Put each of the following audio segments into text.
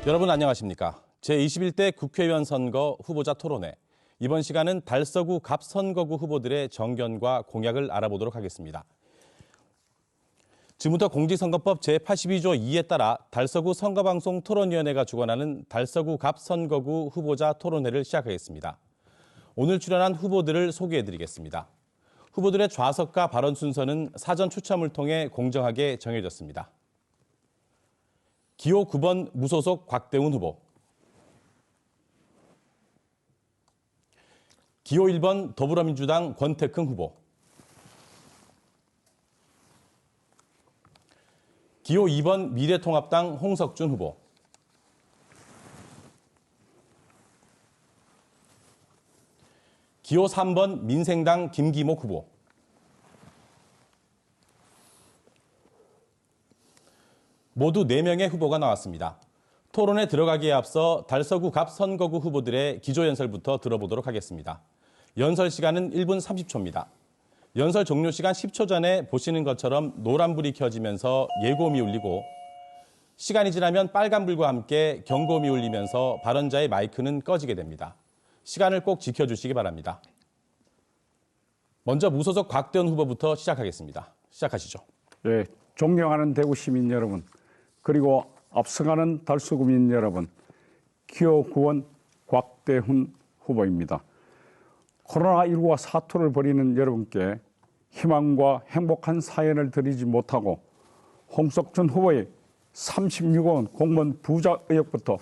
여러분 안녕하십니까? 제21대 국회의원 선거 후보자 토론회. 이번 시간은 달서구 갑선거구 후보들의 정견과 공약을 알아보도록 하겠습니다. 지금부터 공직선거법 제82조 2에 따라 달서구 선거방송 토론위원회가 주관하는 달서구 갑선거구 후보자 토론회를 시작하겠습니다. 오늘 출연한 후보들을 소개해드리겠습니다. 후보들의 좌석과 발언 순서는 사전 추첨을 통해 공정하게 정해졌습니다. 기호 9번 무소속 곽대훈 후보, 기호 1번 더불어민주당 권태긍 후보, 기호 2번 미래통합당 홍석준 후보, 기호 3번 민생당 김기목 후보, 모두 4명의 후보가 나왔습니다. 토론에 들어가기에 앞서 달서구 갑선거구 후보들의 기조연설부터 들어보도록 하겠습니다. 연설 시간은 1분 30초입니다. 연설 종료 시간 10초 전에 보시는 것처럼 노란불이 켜지면서 예고음이 울리고 시간이 지나면 빨간불과 함께 경고음이 울리면서 발언자의 마이크는 꺼지게 됩니다. 시간을 꼭 지켜주시기 바랍니다. 먼저 무소속 곽대훈 후보부터 시작하겠습니다. 시작하시죠. 네, 존경하는 대구 시민 여러분, 그리고 앞서가는 달서구민 여러분, 기호 9번 곽대훈 후보입니다. 코로나19와 사투를 벌이는 여러분께 희망과 행복한 사연을 드리지 못하고 홍석준 후보의 36억 원 공무원 부자 의혹부터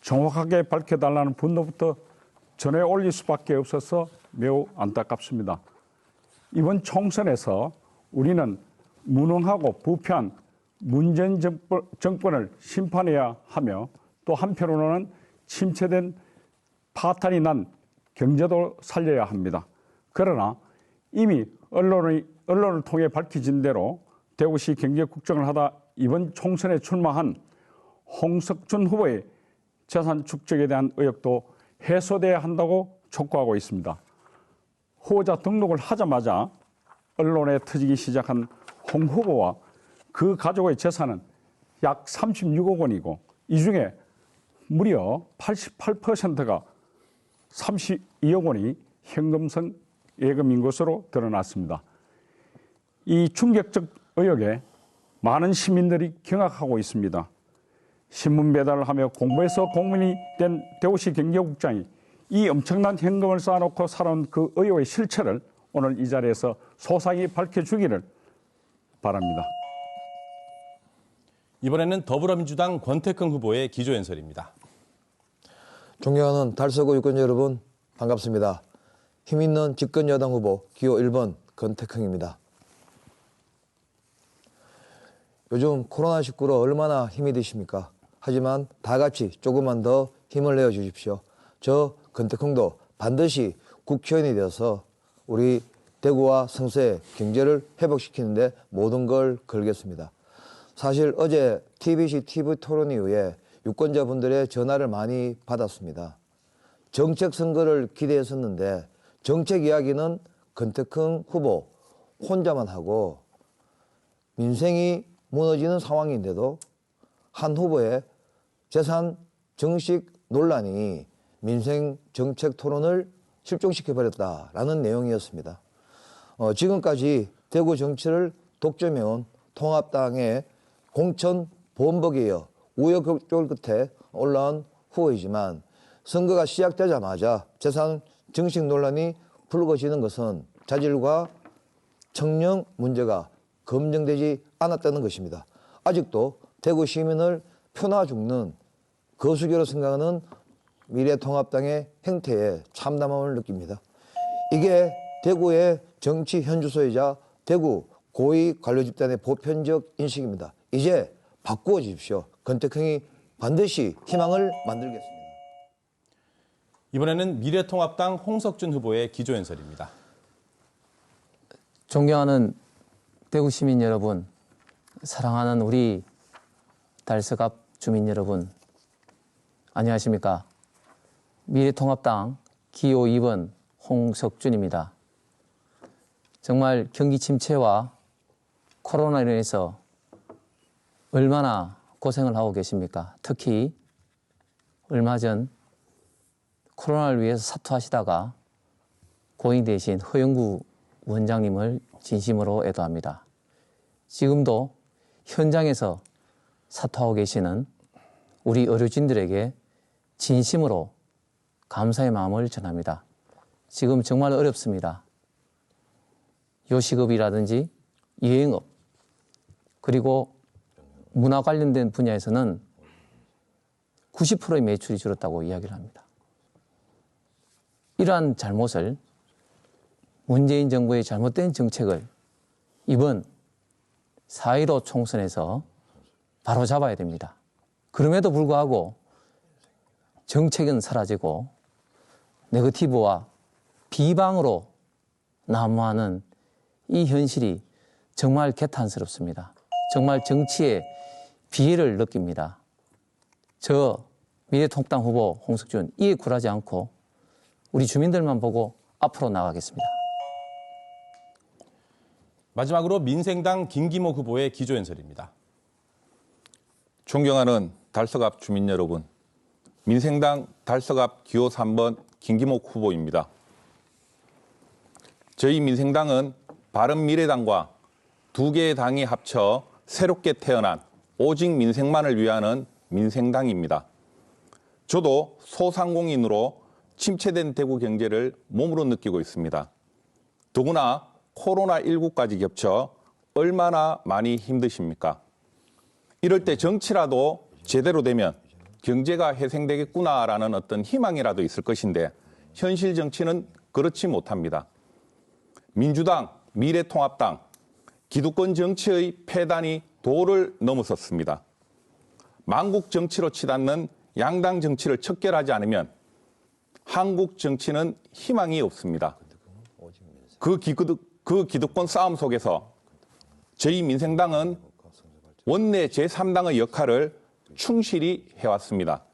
정확하게 밝혀달라는 분노부터 전해 올릴 수밖에 없어서 매우 안타깝습니다. 이번 총선에서 우리는 무능하고 부패한 문재인 정권을 심판해야 하며 또 한편으로는 침체된 파탄이 난 경제도 살려야 합니다. 그러나 이미 언론을 통해 밝혀진 대로 대구시 경제국정을 하다 이번 총선에 출마한 홍석준 후보의 재산 축적에 대한 의혹도 해소돼야 한다고 촉구하고 있습니다. 후보자 등록을 하자마자 언론에 터지기 시작한 홍 후보와 그 가족의 재산은 약 36억 원이고 이 중에 무려 88%가 32억 원이 현금성 예금인 것으로 드러났습니다. 이 충격적 의혹에 많은 시민들이 경악하고 있습니다. 신문 배달을 하며 공부해서 공무원이 된 대구시 경제국장이 이 엄청난 현금을 쌓아놓고 살아온 그 의혹의 실체를 오늘 이 자리에서 소상히 밝혀주기를 바랍니다. 이번에는 더불어민주당 권태긍 후보의 기조연설입니다. 존경하는 달서구 유권자 여러분, 반갑습니다. 힘있는 집권여당 후보 기호 1번 권태긍입니다. 요즘 코로나19로 얼마나 힘이 드십니까? 하지만 다 같이 조금만 더 힘을 내어 주십시오. 저 권태긍도 반드시 국회의원이 되어서 우리 대구와 성서의 경제를 회복시키는데 모든 걸 걸겠습니다. 사실 어제 TBC TV 토론 이후에 유권자분들의 전화를 많이 받았습니다. 정책 선거를 기대했었는데 정책 이야기는 권태긍 후보 혼자만 하고 민생이 무너지는 상황인데도 한 후보의 재산 증식 논란이 민생 정책 토론을 실종시켜버렸다라는 내용이었습니다. 지금까지 대구 정치를 독점해온 통합당의 공천 보험복에 이어 우여곡절 끝에 올라온 후보이지만 선거가 시작되자마자 재산 증식 논란이 불거지는 것은 자질과 청렴 문제가 검증되지 않았다는 것입니다. 아직도 대구 시민을 표나 죽는 거수교로 생각하는 미래통합당의 행태에 참담함을 느낍니다. 이게 대구의 정치 현주소이자 대구 고위 관료 집단의 보편적 인식입니다. 이제 바꾸어 주십시오. 권태긍이 반드시 희망을 만들겠습니다. 이번에는 미래통합당 홍석준 후보의 기조연설입니다. 존경하는 대구 시민 여러분, 사랑하는 우리 달서갑 주민 여러분, 안녕하십니까? 미래통합당 기호 2번 홍석준입니다. 정말 경기 침체와 코로나로 인해서 얼마나 고생을 하고 계십니까? 특히 얼마 전 코로나를 위해서 사퇴하시다가 고인되신 허영구 원장님을 진심으로 애도합니다. 지금도 현장에서 사퇴하고 계시는 우리 의료진들에게 진심으로 감사의 마음을 전합니다. 지금 정말 어렵습니다. 요식업이라든지 여행업 그리고 문화 관련된 분야에서는 90%의 매출이 줄었다고 이야기를 합니다. 이러한 잘못을 문재인 정부의 잘못된 정책을 이번 4.15 총선에서 바로잡아야 됩니다. 그럼에도 불구하고 정책은 사라지고 네거티브와 비방으로 난무하는 이 현실이 정말 개탄스럽습니다. 정말 정치에 비애를 느낍니다. 저 미래통합당 후보 홍석준 이에 굴하지 않고 우리 주민들만 보고 앞으로 나가겠습니다. 마지막으로 민생당 김기모 후보의 기조연설입니다. 존경하는 달서갑 주민 여러분, 민생당 달서갑 기호 3번 김기목 후보입니다. 저희 민생당은 바른미래당과 두 개의 당이 합쳐 새롭게 태어난 오직 민생만을 위하는 민생당입니다. 저도 소상공인으로 침체된 대구 경제를 몸으로 느끼고 있습니다. 더구나 코로나19까지 겹쳐 얼마나 많이 힘드십니까? 이럴 때 정치라도 제대로 되면 경제가 회생되겠구나라는 어떤 희망이라도 있을 것인데 현실 정치는 그렇지 못합니다. 민주당, 미래통합당, 기득권 정치의 폐단이 도를 넘어섰습니다. 망국 정치로 치닫는 양당 정치를 척결하지 않으면 한국 정치는 희망이 없습니다. 그 기득권 싸움 속에서 저희 민생당은 원내 제3당의 역할을 충실히 해왔습니다.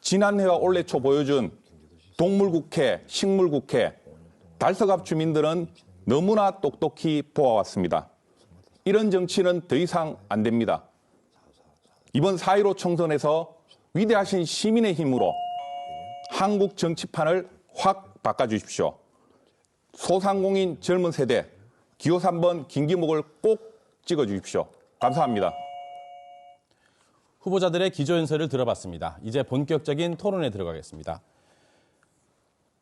지난해와 올해 초 보여준 동물국회, 식물국회, 달서갑 주민들은 너무나 똑똑히 보아왔습니다. 이런 정치는 더 이상 안 됩니다. 이번 4.15 총선에서 위대하신 시민의 힘으로 한국 정치판을 확 바꿔주십시오. 소상공인 젊은 세대 기호 3번 김기목을 꼭 찍어주십시오. 감사합니다. 후보자들의 기조연설을 들어봤습니다. 이제 본격적인 토론에 들어가겠습니다.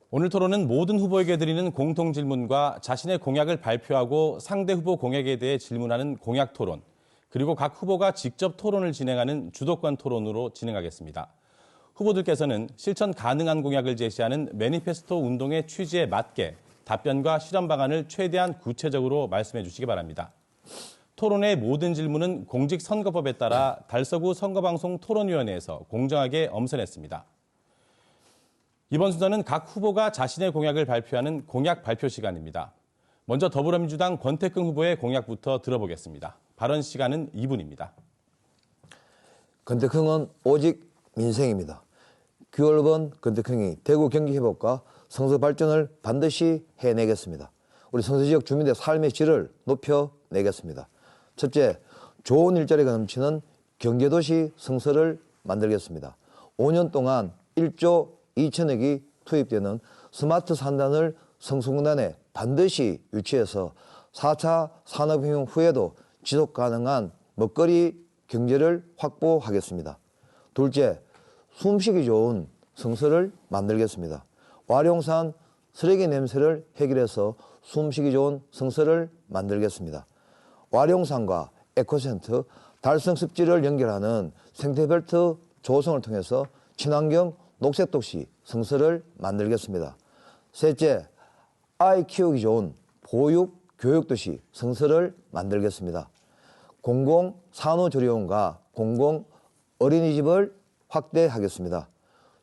오늘 토론은 모든 후보에게 드리는 공통질문과 자신의 공약을 발표하고 상대 후보 공약에 대해 질문하는 공약토론, 그리고 각 후보가 직접 토론을 진행하는 주도권 토론으로 진행하겠습니다. 후보들께서는 실천 가능한 공약을 제시하는 매니페스토 운동의 취지에 맞게 답변과 실현 방안을 최대한 구체적으로 말씀해 주시기 바랍니다. 토론의 모든 질문은 공직선거법에 따라 달서구 선거방송 토론위원회에서 공정하게 엄선했습니다. 이번 순서는 각 후보가 자신의 공약을 발표하는 공약 발표 시간입니다. 먼저 더불어민주당 권태긍 후보의 공약부터 들어보겠습니다. 발언 시간은 2분입니다. 권태긍은 오직 민생입니다. 9월번 권태긍이 대구 경기 회복과 성서 발전을 반드시 해내겠습니다. 우리 성서지역 주민들의 삶의 질을 높여내겠습니다. 첫째, 좋은 일자리가 넘치는 경제도시 성서를 만들겠습니다. 5년 동안 1조 2천억이 투입되는 스마트 산단을 성수군단에 반드시 유치해서 4차 산업혁명 후에도 지속가능한 먹거리 경제를 확보하겠습니다. 둘째, 숨쉬기 좋은 성서를 만들겠습니다. 와룡산 쓰레기 냄새를 해결해서 숨쉬기 좋은 성서를 만들겠습니다. 와룡산과 에코센터, 달성습지를 연결하는 생태벨트 조성을 통해서 친환경 녹색도시 성서를 만들겠습니다. 셋째, 아이 키우기 좋은 보육 교육도시 성서를 만들겠습니다. 공공 산후조리원과 공공 어린이집을 확대하겠습니다.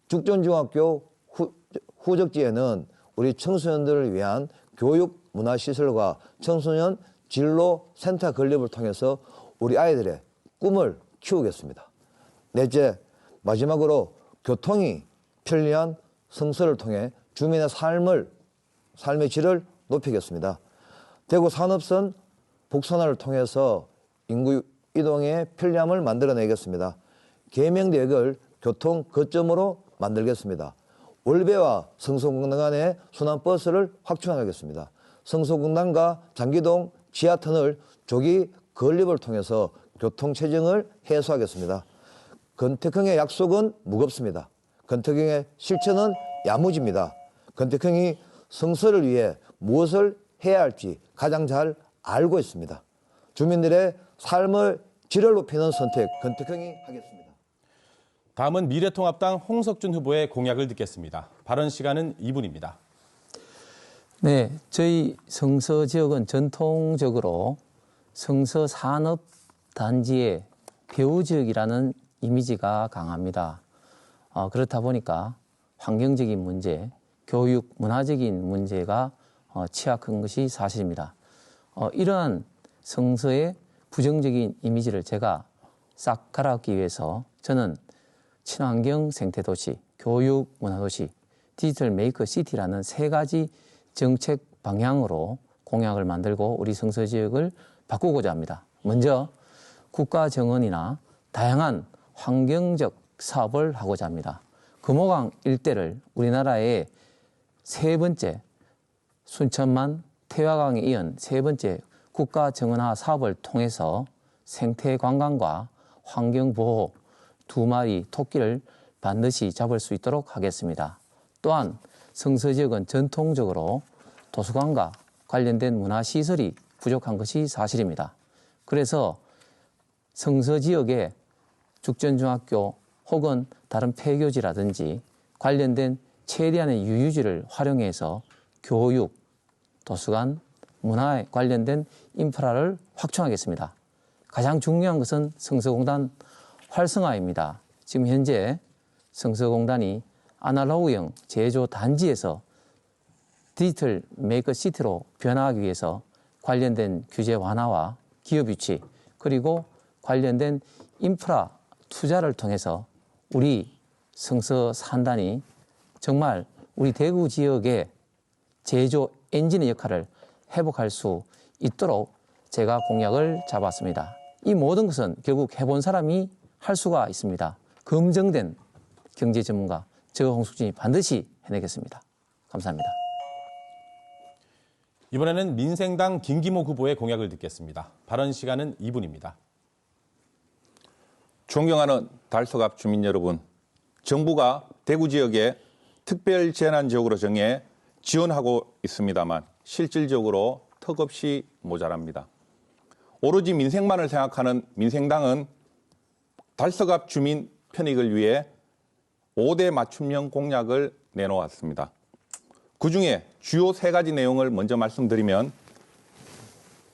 죽전중학교 후적지에는 우리 청소년들을 위한 교육 문화시설과 청소년 진로센터 건립을 통해서 우리 아이들의 꿈을 키우겠습니다. 넷째, 마지막으로 교통이 편리한 성서를 통해 주민의 삶의 질을 높이겠습니다. 대구 산업선 북선화를 통해서 인구 이동의 편리함을 만들어내겠습니다. 계명대역을 교통 거점으로 만들겠습니다. 월배와 성소공단 간의 순환버스를 확충하겠습니다. 성소공단과 장기동 지하터널 조기 건립을 통해서 교통체증을 해소하겠습니다. 권태형의 약속은 무겁습니다. 권태형의 실천은 야무집니다. 권태형이 성서를 위해 무엇을 해야 할지 가장 잘 알고 있습니다. 주민들의 삶의 질을 높이는 선택, 권태형이 하겠습니다. 다음은 미래통합당 홍석준 후보의 공약을 듣겠습니다. 발언 시간은 2분입니다. 네, 저희 성서 지역은 전통적으로 성서 산업 단지의 배후 지역이라는 이미지가 강합니다. 그렇다 보니까 환경적인 문제, 교육, 문화적인 문제가 취약한 것이 사실입니다. 이러한 성서의 부정적인 이미지를 제가 싹 갈아엎기 위해서 저는 친환경 생태도시, 교육 문화도시, 디지털 메이커 시티라는 세 가지 정책 방향으로 공약을 만들고 우리 성서 지역을 바꾸고자 합니다. 먼저 국가 정원이나 다양한 환경적 사업을 하고자 합니다. 금호강 일대를 우리나라의 세 번째 순천만 태화강에 이은 세 번째 국가 정원화 사업을 통해서 생태 관광과 환경 보호 두 마리 토끼를 반드시 잡을 수 있도록 하겠습니다. 또한 성서 지역은 전통적으로 도서관과 관련된 문화시설이 부족한 것이 사실입니다. 그래서 성서 지역에 죽전중학교 혹은 다른 폐교지라든지 관련된 최대한의 유유지를 활용해서 교육, 도서관, 문화에 관련된 인프라를 확충하겠습니다. 가장 중요한 것은 성서공단 활성화입니다. 지금 현재 성서공단이 아날로그형 제조 단지에서 디지털 메이커 시티로 변화하기 위해서 관련된 규제 완화와 기업 유치 그리고 관련된 인프라 투자를 통해서 우리 성서 산단이 정말 우리 대구 지역의 제조 엔진의 역할을 회복할 수 있도록 제가 공약을 잡았습니다. 이 모든 것은 결국 해본 사람이 할 수가 있습니다. 검증된 경제 전문가 저 홍석준이 반드시 해내겠습니다. 감사합니다. 이번에는 민생당 김기모 후보의 공약을 듣겠습니다. 발언 시간은 2분입니다. 존경하는 달서갑 주민 여러분, 정부가 대구 지역에 특별 재난 지역으로 정해 지원하고 있습니다만 실질적으로 턱없이 모자랍니다. 오로지 민생만을 생각하는 민생당은 달서갑 주민 편익을 위해 5대 맞춤형 공약을 내놓았습니다. 그중에 주요 3가지 내용을 먼저 말씀드리면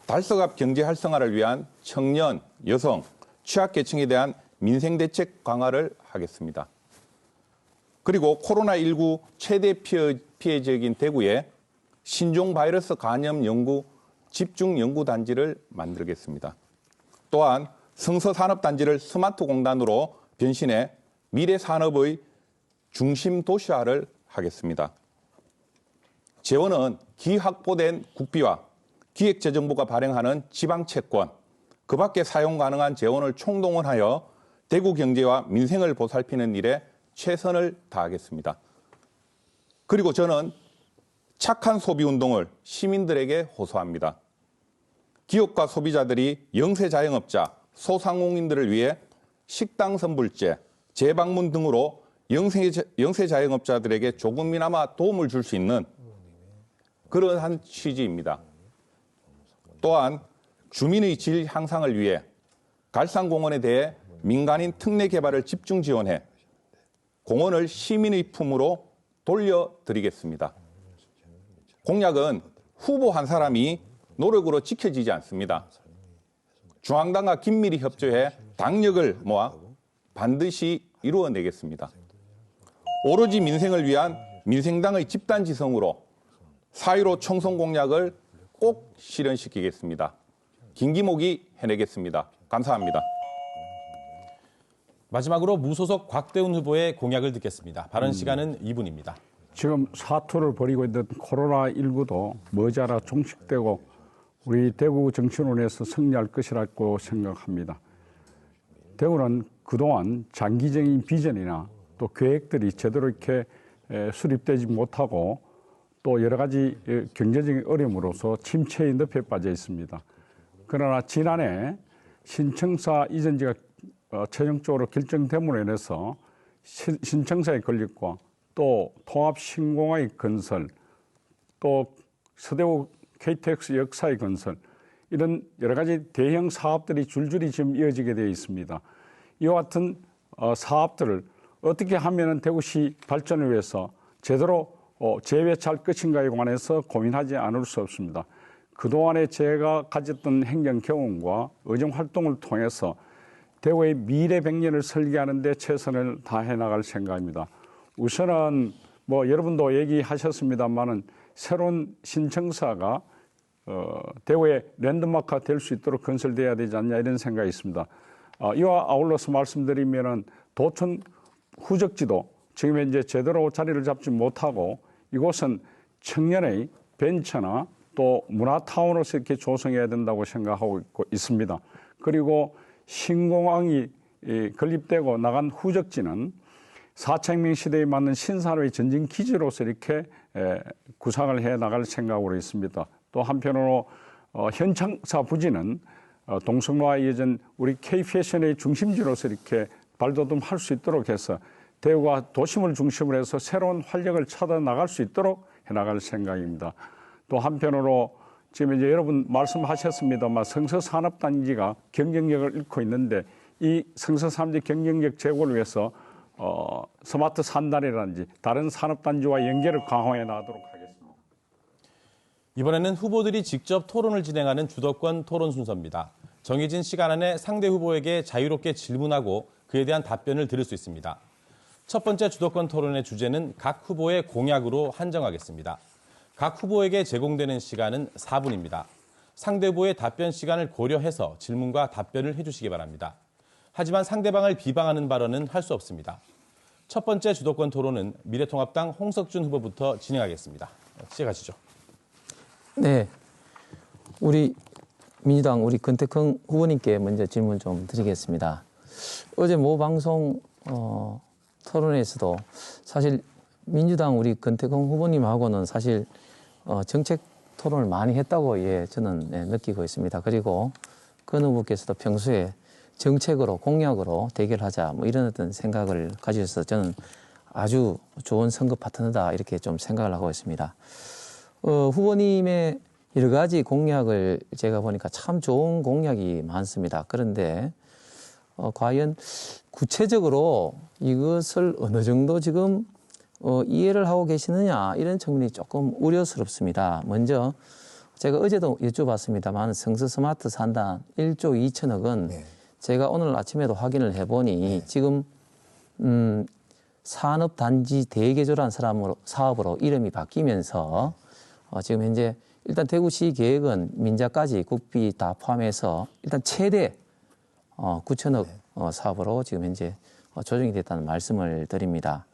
달서갑 경제 활성화를 위한 청년, 여성, 취약계층에 대한 민생대책 강화를 하겠습니다. 그리고 코로나19 최대 피해 지역인 대구에 신종 바이러스 감염 연구 집중 연구단지를 만들겠습니다. 또한 성서산업단지를 스마트 공단으로 변신해 미래 산업의 중심 도시화를 하겠습니다. 재원은 기확보된 국비와 기획재정부가 발행하는 지방채권, 그 밖에 사용 가능한 재원을 총동원하여 대구 경제와 민생을 보살피는 일에 최선을 다하겠습니다. 그리고 저는 착한 소비 운동을 시민들에게 호소합니다. 기업과 소비자들이 영세 자영업자, 소상공인들을 위해 식당 선불제, 재방문 등으로 영세 자영업자들에게 조금이나마 도움을 줄 수 있는 그러한 취지입니다. 또한 주민의 질 향상을 위해 갈산공원에 대해 민간인 특례 개발을 집중 지원해 공원을 시민의 품으로 돌려드리겠습니다. 공약은 후보 한 사람이 노력으로 지켜지지 않습니다. 중앙당과 긴밀히 협조해 당력을 모아 반드시 이루어내겠습니다. 오로지 민생을 위한 민생당의 집단지성으로 4.15 총선 공약을 꼭 실현시키겠습니다. 김기목이 해내겠습니다. 감사합니다. 마지막으로 무소속 곽대훈 후보의 공약을 듣겠습니다. 발언 시간은 2분입니다. 지금 사투를 벌이고 있는 코로나19도 머지않아 종식되고 우리 대구 정치론에서 승리할 것이라고 생각합니다. 대구는 그동안 장기적인 비전이나 또 계획들이 제대로 이렇게 수립되지 못하고 또 여러 가지 경제적인 어려움으로서 침체의 늪에 빠져 있습니다. 그러나 지난해 신청사 이전지가 최종적으로 결정됨으로 인해서 신청사의 건립과 또 통합신공항의 건설, 또 서대구 KTX 역사의 건설, 이런 여러 가지 대형 사업들이 줄줄이 지금 이어지게 되어 있습니다. 이와 같은 사업들을 어떻게 하면 대구시 발전을 위해서 제대로 재배치할 것인가에 관해서 고민하지 않을 수 없습니다. 그동안에 제가 가졌던 행정 경험과 의정 활동을 통해서 대구의 미래 100년을 설계하는 데 최선을 다해 나갈 생각입니다. 우선은 여러분도 얘기하셨습니다만은 새로운 신청사가 대구의 랜드마크가 될 수 있도록 건설돼야 되지 않냐 이런 생각이 있습니다. 이와 아울러서 말씀드리면은 도촌 후적지도 지금 현재 제대로 자리를 잡지 못하고 이곳은 청년의 벤처나 또 문화타운으로서 이렇게 조성해야 된다고 생각하고 있습니다. 그리고 신공항이 건립되고 나간 후적지는 4차 혁명 시대에 맞는 신산업의 전진 기지로서 이렇게 구상을 해 나갈 생각으로 있습니다. 또 한편으로 현창사 부지는 동성로와 이어진 우리 K-패션의 중심지로서 이렇게 발돋움할 수 있도록 해서 대구가 도심을 중심으로 해서 새로운 활력을 찾아 나갈 수 있도록 해나갈 생각입니다. 또 한편으로 지금 이제 여러분 말씀하셨습니다만 성서산업단지가 경쟁력을 잃고 있는데 이 성서산업단지 경쟁력 제고를 위해서 스마트 산단이라든지 다른 산업단지와 연계를 강화해 나가도록 하겠습니다. 이번에는 후보들이 직접 토론을 진행하는 주도권 토론 순서입니다. 정해진 시간 안에 상대 후보에게 자유롭게 질문하고 그에 대한 답변을 들을 수 있습니다. 첫 번째 주도권 토론의 주제는 각 후보의 공약으로 한정하겠습니다. 각 후보에게 제공되는 시간은 4분입니다. 상대 후보의 답변 시간을 고려해서 질문과 답변을 해주시기 바랍니다. 하지만 상대방을 비방하는 발언은 할 수 없습니다. 첫 번째 주도권 토론은 미래통합당 홍석준 후보부터 진행하겠습니다. 시작하시죠. 네, 우리 민주당 우리 권태형 후보님께 먼저 질문 좀 드리겠습니다. 어제 모 방송 토론에서도 사실 민주당 우리 권태형 후보님하고는 사실 정책 토론을 많이 했다고 저는 느끼고 있습니다. 그리고 권 후보께서도 평소에 정책으로 공약으로 대결하자 이런 어떤 생각을 가지셔서 저는 아주 좋은 선거 파트너다 이렇게 좀 생각을 하고 있습니다. 후보님의 여러 가지 공약을 제가 보니까 참 좋은 공약이 많습니다. 그런데 과연 구체적으로 이것을 어느 정도 지금 이해를 하고 계시느냐 이런 측면이 조금 우려스럽습니다. 먼저 제가 어제도 여쭤봤습니다만 성서 스마트 산단 1조 2천억은 네. 제가 오늘 아침에도 확인을 해보니 네. 지금 산업단지 대개조란 사업으로 이름이 바뀌면서 지금 현재 일단 대구시 계획은 민자까지 국비 다 포함해서 일단 최대 9천억 사업으로 지금 현재 조정이 됐다는 말씀을 드립니다.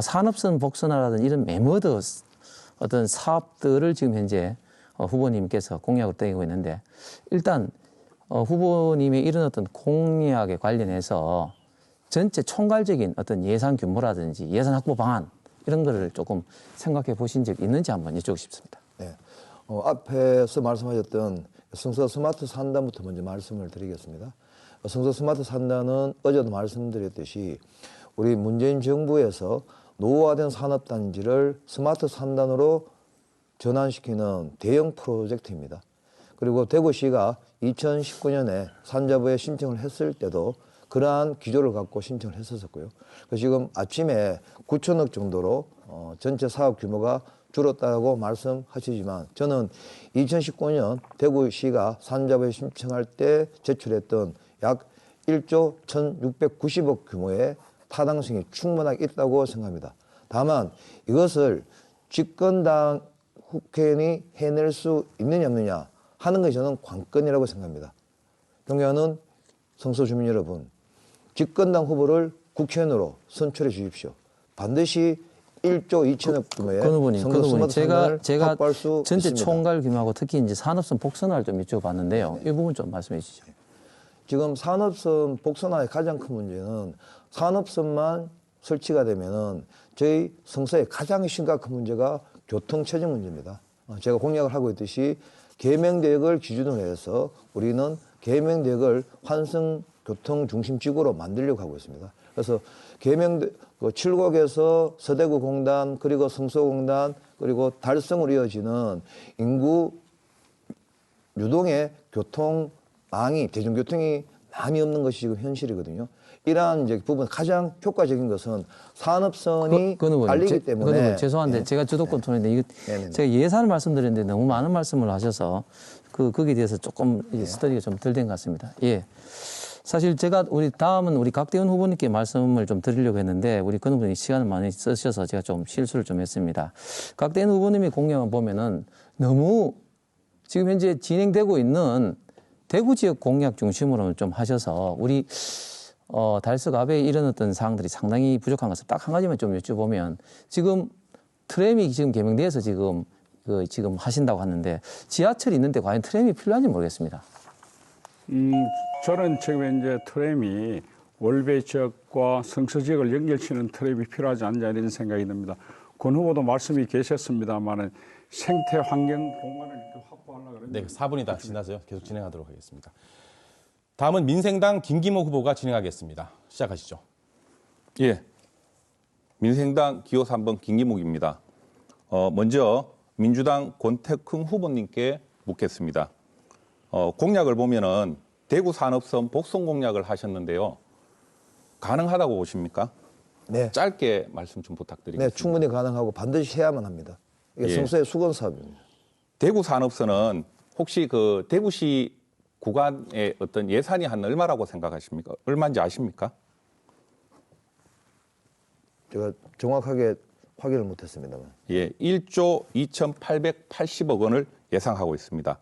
산업선 복선화라든 이런 매머드 어떤 사업들을 지금 현재 후보님께서 공약으로 떼고 있는데 일단 후보님의 이런 어떤 공약에 관련해서 전체 총괄적인 어떤 예산 규모라든지 예산 확보 방안 이런 거를 조금 생각해 보신 적 있는지 한번 여쭙고 싶습니다. 네. 앞에서 말씀하셨던 성서 스마트 산단부터 먼저 말씀을 드리겠습니다. 성서 스마트 산단은 어제도 말씀드렸듯이 우리 문재인 정부에서 노후화된 산업단지를 스마트 산단으로 전환시키는 대형 프로젝트입니다. 그리고 대구시가 2019년에 산자부에 신청을 했을 때도 그러한 기조를 갖고 신청을 했었고요. 지금 아침에 9천억 정도로 전체 사업 규모가 줄었다고 말씀하시지만 저는 2019년 대구시가 산자부에 신청할 때 제출했던 약 1조 1,690억 규모의 타당성이 충분하게 있다고 생각합니다. 다만 이것을 집권당 국회의원이 해낼 수 있느냐 없느냐 하는 것이 저는 관건이라고 생각합니다. 존경하는 성서 주민 여러분, 집권당 후보를 국회의원으로 선출해 주십시오. 반드시 1조 2천억 규모의 선거 제가 확보할 수 전체 있습니다. 총괄 규모하고 특히 이제 산업선 복선화를 좀 여쭤봤는데요. 이 부분 좀 말씀해 주시죠. 지금 산업선 복선화의 가장 큰 문제는 산업선만 설치가 되면은 저희 성서의 가장 심각한 문제가 교통 체증 문제입니다. 제가 공약을 하고 있듯이 계명대역을 기준으로 해서 우리는 계명대역을 환승 교통 중심 지구로 만들려고 하고 있습니다. 그래서 계명대 칠곡에서 서대구 공단 그리고 성서공단 그리고 달성으로 이어지는 인구 유동의 교통망이 대중교통이 많이 없는 것이 지금 현실이거든요. 이러한 이제 부분 가장 효과적인 것은 산업선이 깔리기 때문에. 죄송한데 예. 제가 주도권 토론인데 이거 제가 예산을 말씀드렸는데 너무 많은 말씀을 하셔서 거기에 대해서 조금 스터디가 좀 덜 된 것 같습니다. 예. 사실 제가 다음은 우리 각대원 후보님께 말씀을 좀 드리려고 했는데 우리 권 후보님이 시간을 많이 쓰셔서 제가 좀 실수를 좀 했습니다. 각대원 후보님의 공약을 보면은 너무 지금 현재 진행되고 있는 대구 지역 공약 중심으로 좀 하셔서 우리 달서갑에 이런 어떤 사항들이 상당히 부족한 것을 딱 한 가지만 좀 여쭤보면 지금 트램이 지금 개명돼서 지금 지금 하신다고 하는데 지하철이 있는데 과연 트램이 필요한지 모르겠습니다. 저는 지금 이제 트램이 월배 지역과 성서 지역을 연결시키는 트램이 필요하지 않냐 이런 생각이 듭니다. 권 후보도 말씀이 계셨습니다만은 생태 환경 공간을 이렇게 확보하려고 그러는데 네, 4분이 다 지나서요. 계속 진행하도록 하겠습니다. 다음은 민생당 김기모 후보가 진행하겠습니다. 시작하시죠. 예. 민생당 기호 3번 김기묵입니다. 먼저 민주당 권태흥 후보님께 묻겠습니다. 공약을 보면은 대구 산업선 복선 공약을 하셨는데요. 가능하다고 보십니까? 네. 짧게 말씀 좀 부탁드리겠습니다. 네, 충분히 가능하고 반드시 해야만 합니다. 이게 예. 성서의 수건 사업입니다. 대구 산업선은 혹시 그 대구시 구간의 어떤 예산이 한 얼마라고 생각하십니까? 얼마인지 아십니까? 제가 정확하게 확인을 못했습니다만. 예, 1조 2,880억 원을 예상하고 있습니다.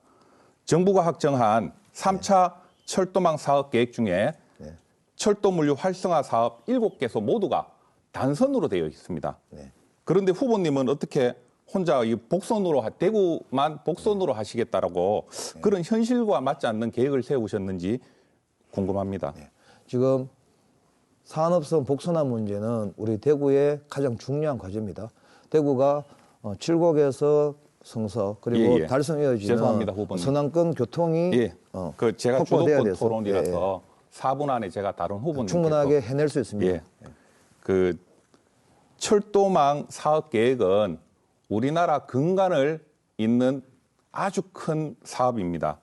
정부가 확정한 3차 철도망 사업 계획 중에 네. 철도 물류 활성화 사업 7개소 모두가 단선으로 되어 있습니다. 네. 그런데 후보님은 어떻게 혼자 이 복선으로 대구만 복선으로 하시겠다라고 그런 현실과 맞지 않는 계획을 세우셨는지 궁금합니다. 네. 지금 산업선 복선화 문제는 우리 대구의 가장 중요한 과제입니다. 대구가 칠곡에서 성서 그리고 예, 예. 달성 이어지는 죄송합니다, 후보님. 서남권 교통이 예, 그 제가 확보돼야 주도권 돼서. 토론이라서 4분 안에 제가 다른 후보님 충분하게 해낼 수 있습니다. 예. 그 철도망 사업 계획은 우리나라 근간을 잇는 아주 큰 사업입니다.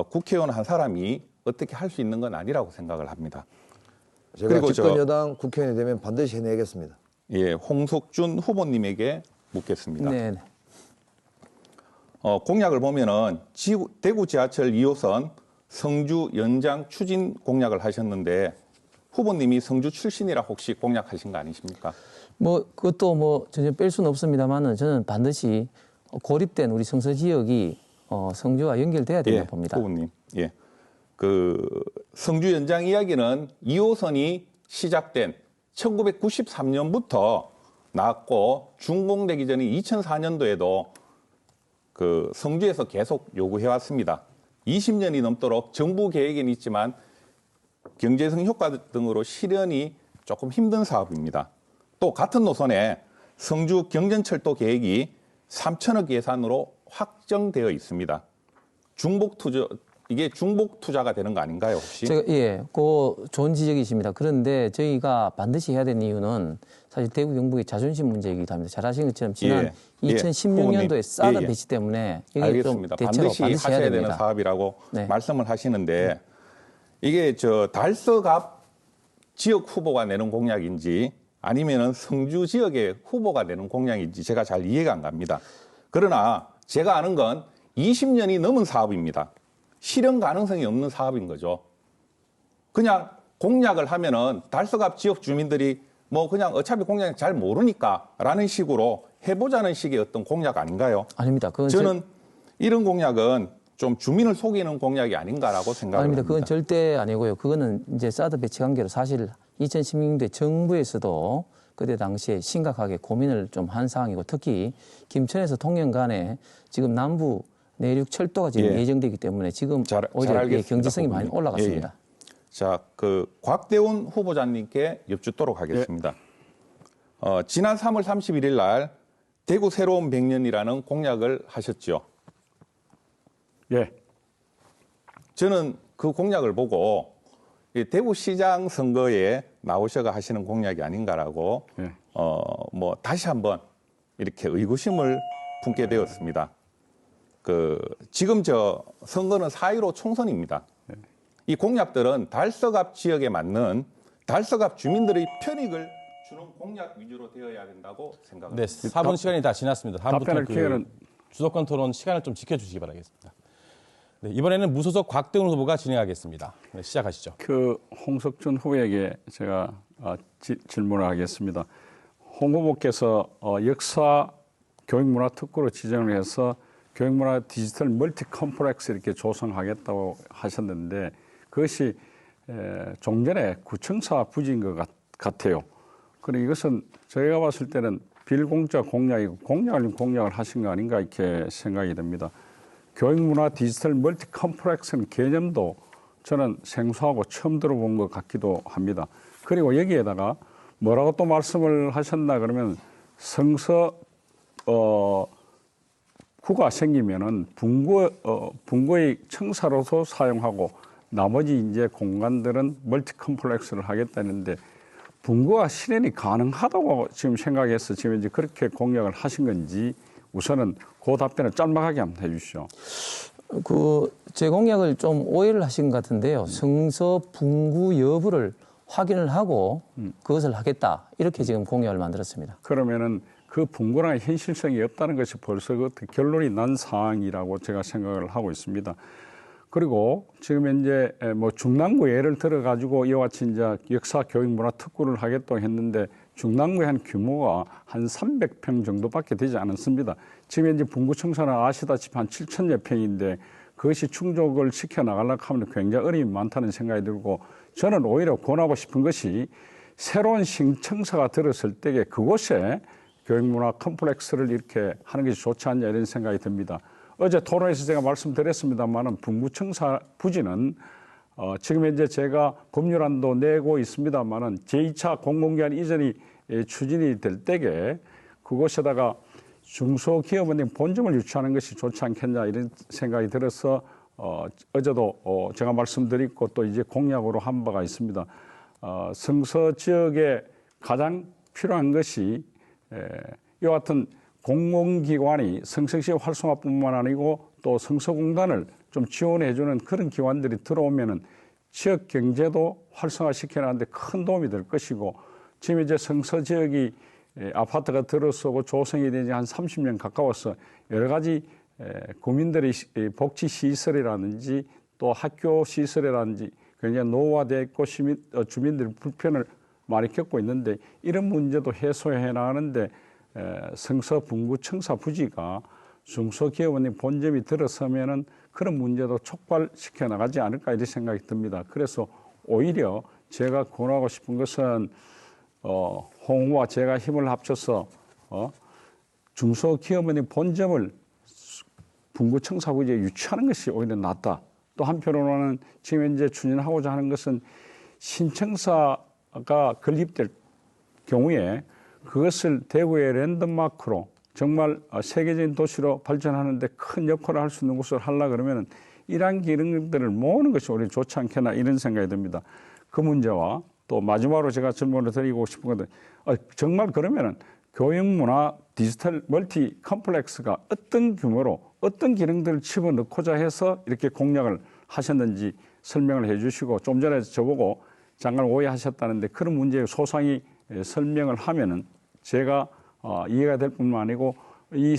국회의원 한 사람이 어떻게 할 수 있는 건 아니라고 생각을 합니다. 제가 그리고 집권 여당 국회의원이 되면 반드시 해내겠습니다. 예, 홍석준 후보님에게 묻겠습니다. 네. 공약을 보면은 대구 지하철 2호선 성주 연장 추진 공약을 하셨는데 후보님이 성주 출신이라 혹시 공약하신 거 아니십니까? 그것도 전혀 뺄 수는 없습니다만은 저는 반드시 고립된 우리 성서 지역이 성주와 연결돼야 된다고 예, 봅니다. 후보님. 예. 그 성주 연장 이야기는 2호선이 시작된 1993년부터 나왔고 준공되기 전인 2004년도에도 그 성주에서 계속 요구해 왔습니다. 20년이 넘도록 정부 계획에는 있지만 경제성 효과 등으로 실현이 조금 힘든 사업입니다. 또 같은 노선에 성주 경전철도 계획이 3천억 예산으로 확정되어 있습니다. 이게 중복 투자가 되는 거 아닌가요, 혹시? 좋은 지적이십니다. 그런데 저희가 반드시 해야 되는 이유는 사실 대구 경북의 자존심 문제이기도 합니다. 잘 아시는 것처럼 지난 2016년도에 사드 배치 때문에 이게 알겠습니다. 좀 대체로 반드시 하셔야 되는 사업이라고 말씀을 하시는데 이게 달서갑 지역 후보가 내는 공약인지 아니면은 성주 지역의 후보가 내는 공약인지 제가 잘 이해가 안 갑니다. 그러나 제가 아는 건 20년이 넘은 사업입니다. 실현 가능성이 없는 사업인 거죠. 그냥 공약을 하면은 달서갑 지역 주민들이 그냥 어차피 공약 잘 모르니까 라는 식으로 해보자는 식의 어떤 공약 아닌가요? 아닙니다. 저는 이런 공약은 좀 주민을 속이는 공약이 아닌가라고 생각을 아닙니다. 합니다. 그건 절대 아니고요. 그거는 이제 사드 배치 관계로 사실 2016년도에 정부에서도 그때 당시에 심각하게 고민을 좀 한 상황이고 특히 김천에서 통영 간에 지금 남부 내륙 철도가 지금 예정되기 때문에 지금 오히려 경제성이 많이 올라갔습니다. 자, 곽대운 후보자님께 여쭙도록 하겠습니다. 지난 3월 31일 날 대구 새로운 100년이라는 공약을 하셨죠. 예. 저는 그 공약을 보고 이 대구시장 선거에 나오셔가 하시는 공약이 아닌가라고 예. 다시 한번 이렇게 의구심을 품게 되었습니다. 지금 선거는 4.15 총선입니다. 이 공약들은 달서갑 지역에 맞는 달서갑 주민들의 편익을 주는 공약 위주로 되어야 된다고 생각합니다. 네, 4분 시간이 다 지났습니다. 다음부터 답변할 기회는 주도권 토론 시간을 좀 지켜주시기 바라겠습니다. 네, 이번에는 무소속 곽대운 후보가 진행하겠습니다. 네, 시작하시죠. 홍석준 후보에게 제가 질문을 하겠습니다. 홍 후보께서 역사 교육문화 특구로 지정을 해서 교육문화 디지털 멀티 컴플렉스 이렇게 조성하겠다고 하셨는데 그것이 좀 전에 구청사 부지인 것 같아요. 그리고 이것은 저희가 봤을 때는 빌공짜 공약이고 공약을 하신 거 아닌가 이렇게 생각이 됩니다. 교육문화 디지털 멀티 컴플렉스는 개념도 저는 생소하고 처음 들어본 것 같기도 합니다. 그리고 여기에다가 뭐라고 또 말씀을 하셨나 그러면 구가 생기면은 분구의 청사로서 사용하고 나머지 이제 공간들은 멀티 컴플렉스를 하겠다는데 분구가 실현이 가능하다고 지금 생각해서 지금 이제 그렇게 공약을 하신 건지 우선은 그 답변을 짤막하게 한번 해주시죠. 제 공약을 좀 오해를 하신 것 같은데요. 성서 분구 여부를 확인을 하고 그것을 하겠다. 이렇게 지금 공약을 만들었습니다. 그러면은 그 분구랑 현실성이 없다는 것이 벌써 그 결론이 난 사항이라고 제가 생각을 하고 있습니다. 그리고 지금 이제 중랑구 예를 들어 가지고 이와 같이 이제 역사 교육 문화 특구를 하겠다고 했는데 중랑구의 한 규모가 한 300평 정도밖에 되지 않았습니다. 지금 이제 분구청사는 아시다시피 한 7,000여 평인데 그것이 충족을 시켜 나가려고 하면 굉장히 어려움이 많다는 생각이 들고 저는 오히려 권하고 싶은 것이 새로운 신청사가 들었을 때에 그곳에 교육문화 컴플렉스를 이렇게 하는 것이 좋지 않냐 이런 생각이 듭니다. 어제 토론에서 제가 말씀드렸습니다만은 분구청사 부지는 지금 현재 제가 법률안도 내고 있습니다만은 제2차 공공기관 이전이 추진이 될 때에 그곳에다가 중소기업은행 본점을 유치하는 것이 좋지 않겠냐 이런 생각이 들어서 어제도 제가 말씀드렸고 또 이제 공약으로 한 바가 있습니다. 성서 지역에 가장 필요한 것이 이와 같은 공공기관이 성서시 활성화뿐만 아니고 또 성서공단을 좀 지원해주는 그런 기관들이 들어오면은 지역 경제도 활성화시켜나가는데 큰 도움이 될 것이고 지금 이제 성서 지역이 아파트가 들어서고 조성이 되지 한 30년 가까워서 여러 가지 국민들의 복지 시설이라든지 또 학교 시설이라든지 굉장히 노후화되어 있고 주민들의 불편을 많이 겪고 있는데 이런 문제도 해소해 나가는데 성서 분구청사 부지가 중소기업원의 본점이 들어서면은 그런 문제도 촉발시켜 나가지 않을까 이런 생각이 듭니다. 그래서 오히려 제가 권하고 싶은 것은 홍 후보와 제가 힘을 합쳐서 중소기업원의 본점을 분구청사 부지에 유치하는 것이 오히려 낫다. 또 한편으로는 지금 현재 추진하고자 하는 것은 신청사가 건립될 경우에 그것을 대구의 랜드마크로 정말 세계적인 도시로 발전하는데 큰 역할을 할 수 있는 곳을 하려고 그러면 이러한 기능들을 모으는 것이 오히려 좋지 않겠나 이런 생각이 듭니다. 그 문제와 또 마지막으로 제가 질문을 드리고 싶은 것은 정말 그러면은 교육문화 디지털 멀티 컴플렉스가 어떤 규모로 어떤 기능들을 집어넣고자 해서 이렇게 공약을 하셨는지 설명을 해 주시고 좀 전에 저보고 잠깐 오해하셨다는데 그런 문제에 소상히 설명을 하면은 제가 이해가 될 뿐만 아니고 이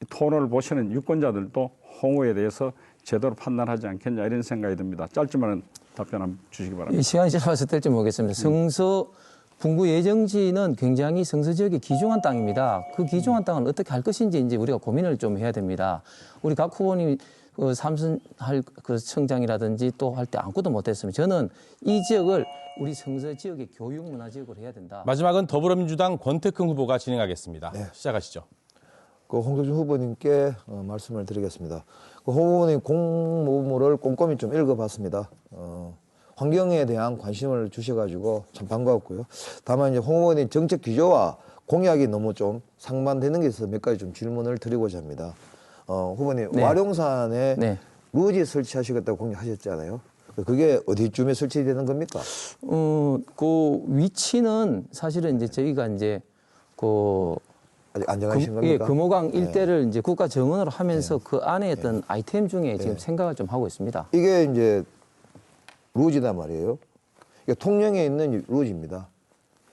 토론을 보시는 유권자들도 홍 후보에 대해서 제대로 판단하지 않겠냐 이런 생각이 듭니다. 짧지만 답변 한번 주시기 바랍니다. 시간이 짧아서 될지 모르겠습니다. 성서 분구 예정지는 굉장히 성서 지역의 귀중한 땅입니다. 그 귀중한 땅을 어떻게 할 것인지 이제 우리가 고민을 좀 해야 됩니다. 우리 각 후보님이 삼선할 그 청장이라든지 또 할 때 아무것도 못했으면 저는 이 지역을 우리 성서 지역의 교육 문화 지역으로 해야 된다. 마지막은 더불어민주당 권태흠 후보가 진행하겠습니다. 네. 시작하시죠. 홍석준 후보님께 말씀을 드리겠습니다. 홍 후보님 공모를 꼼꼼히 좀 읽어봤습니다. 환경에 대한 관심을 주셔가지고 참 반가웠고요. 다만 이제 홍 후보님 정책 기조와 공약이 너무 좀 상반되는 게 있어서 몇 가지 좀 질문을 드리고자 합니다. 후보님 네. 와룡산에 네. 루지 설치하시겠다고 공약하셨잖아요. 그게 어디쯤에 설치되는 겁니까? 그 위치는 사실은 이제 저희가 이제 그 아직 안 정하신 겁니까? 금호강 일대를 이제 국가 정원으로 하면서 그 안에 어떤 아이템 중에 지금 생각을 좀 하고 있습니다. 이게 이제 루지단 말이에요. 이게 통영에 있는 루지입니다.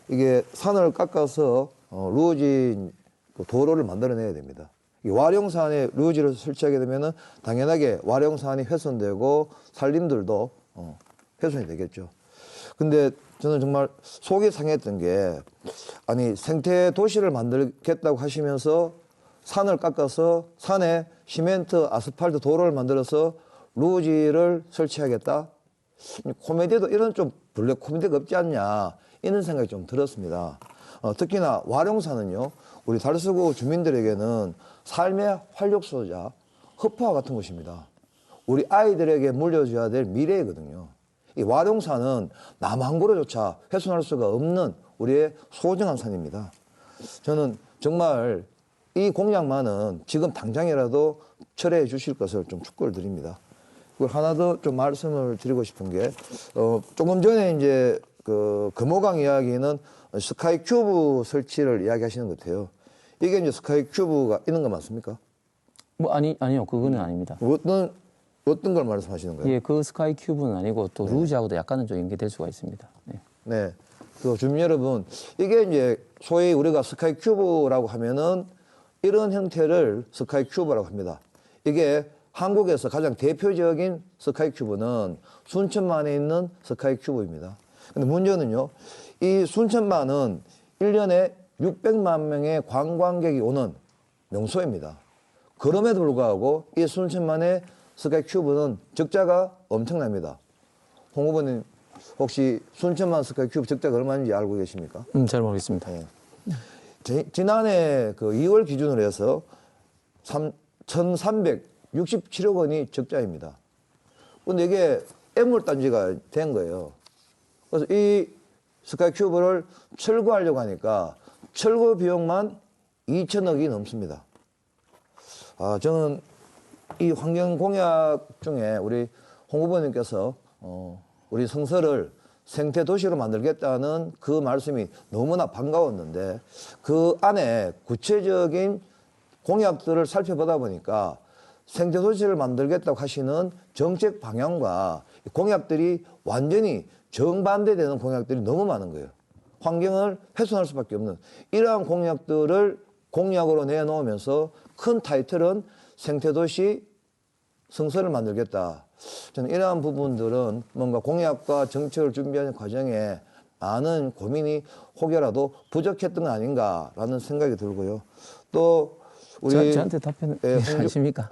이게 산을 깎아서 루지 그 도로를 만들어내야 됩니다. 이 와룡산에 루지를 설치하게 되면은 당연하게 와룡산이 훼손되고 산림들도 훼손이 되겠죠. 근데 저는 정말 속이 상했던 게 아니 생태 도시를 만들겠다고 하시면서 산을 깎아서 산에 시멘트, 아스팔트 도로를 만들어서 루지를 설치하겠다. 코미디도 이런 좀 블랙 코미디가 없지 않냐 이런 생각이 좀 들었습니다. 특히나 와룡산은요 우리 달서구 주민들에게는 삶의 활력소자 허파 같은 곳입니다. 우리 아이들에게 물려줘야 될 미래거든요. 이 와룡산은 남 한 그루조차 훼손할 수가 없는 우리의 소중한 산입니다. 저는 정말 이 공약만은 지금 당장이라도 철회해 주실 것을 좀 축구를 드립니다. 그리고 하나 더 좀 말씀을 드리고 싶은 게 조금 전에 이제 그 금호강 이야기는 스카이 큐브 설치를 이야기하시는 것 같아요. 이게 이제 스카이 큐브가 있는 거 맞습니까? 뭐 아니요. 그거는 아닙니다. 어떤 걸 말씀하시는 거예요? 예, 그 스카이 큐브는 아니고 또 루지하고도 약간은 좀 연계될 수가 있습니다. 네. 네. 그 주민 여러분, 이게 이제 소위 우리가 스카이 큐브라고 하면은 이런 형태를 스카이 큐브라고 합니다. 이게 한국에서 가장 대표적인 스카이 큐브는 순천만에 있는 스카이 큐브입니다. 근데 문제는요, 이 순천만은 1년에 600만 명의 관광객이 오는 명소입니다. 그럼에도 불구하고 이 순천만의 스카이 큐브는 적자가 엄청납니다. 홍 후보님 혹시 순천만 스카이 큐브 적자가 얼마인지 알고 계십니까? 잘 모르겠습니다. 네. 지난해 그 2월 기준으로 해서 1,367억 원이 적자입니다. 근데 이게 애물단지가 된 거예요. 그래서 이 스카이 큐브를 철거하려고 하니까 철거 비용만 2천억이 넘습니다. 저는 이 환경 공약 중에 우리 홍 후보님께서 우리 성서를 생태 도시로 만들겠다는 그 말씀이 너무나 반가웠는데 그 안에 구체적인 공약들을 살펴보다 보니까 생태 도시를 만들겠다고 하시는 정책 방향과 공약들이 완전히 정반대되는 공약들이 너무 많은 거예요. 환경을 훼손할 수밖에 없는 이러한 공약들을 공약으로 내놓으면서 큰 타이틀은 생태도시 성서를 만들겠다. 저는 이러한 부분들은 뭔가 공약과 정책을 준비하는 과정에 많은 고민이 혹여라도 부족했던 건 아닌가라는 생각이 들고요. 또 우리 저한테 답변 하십니까?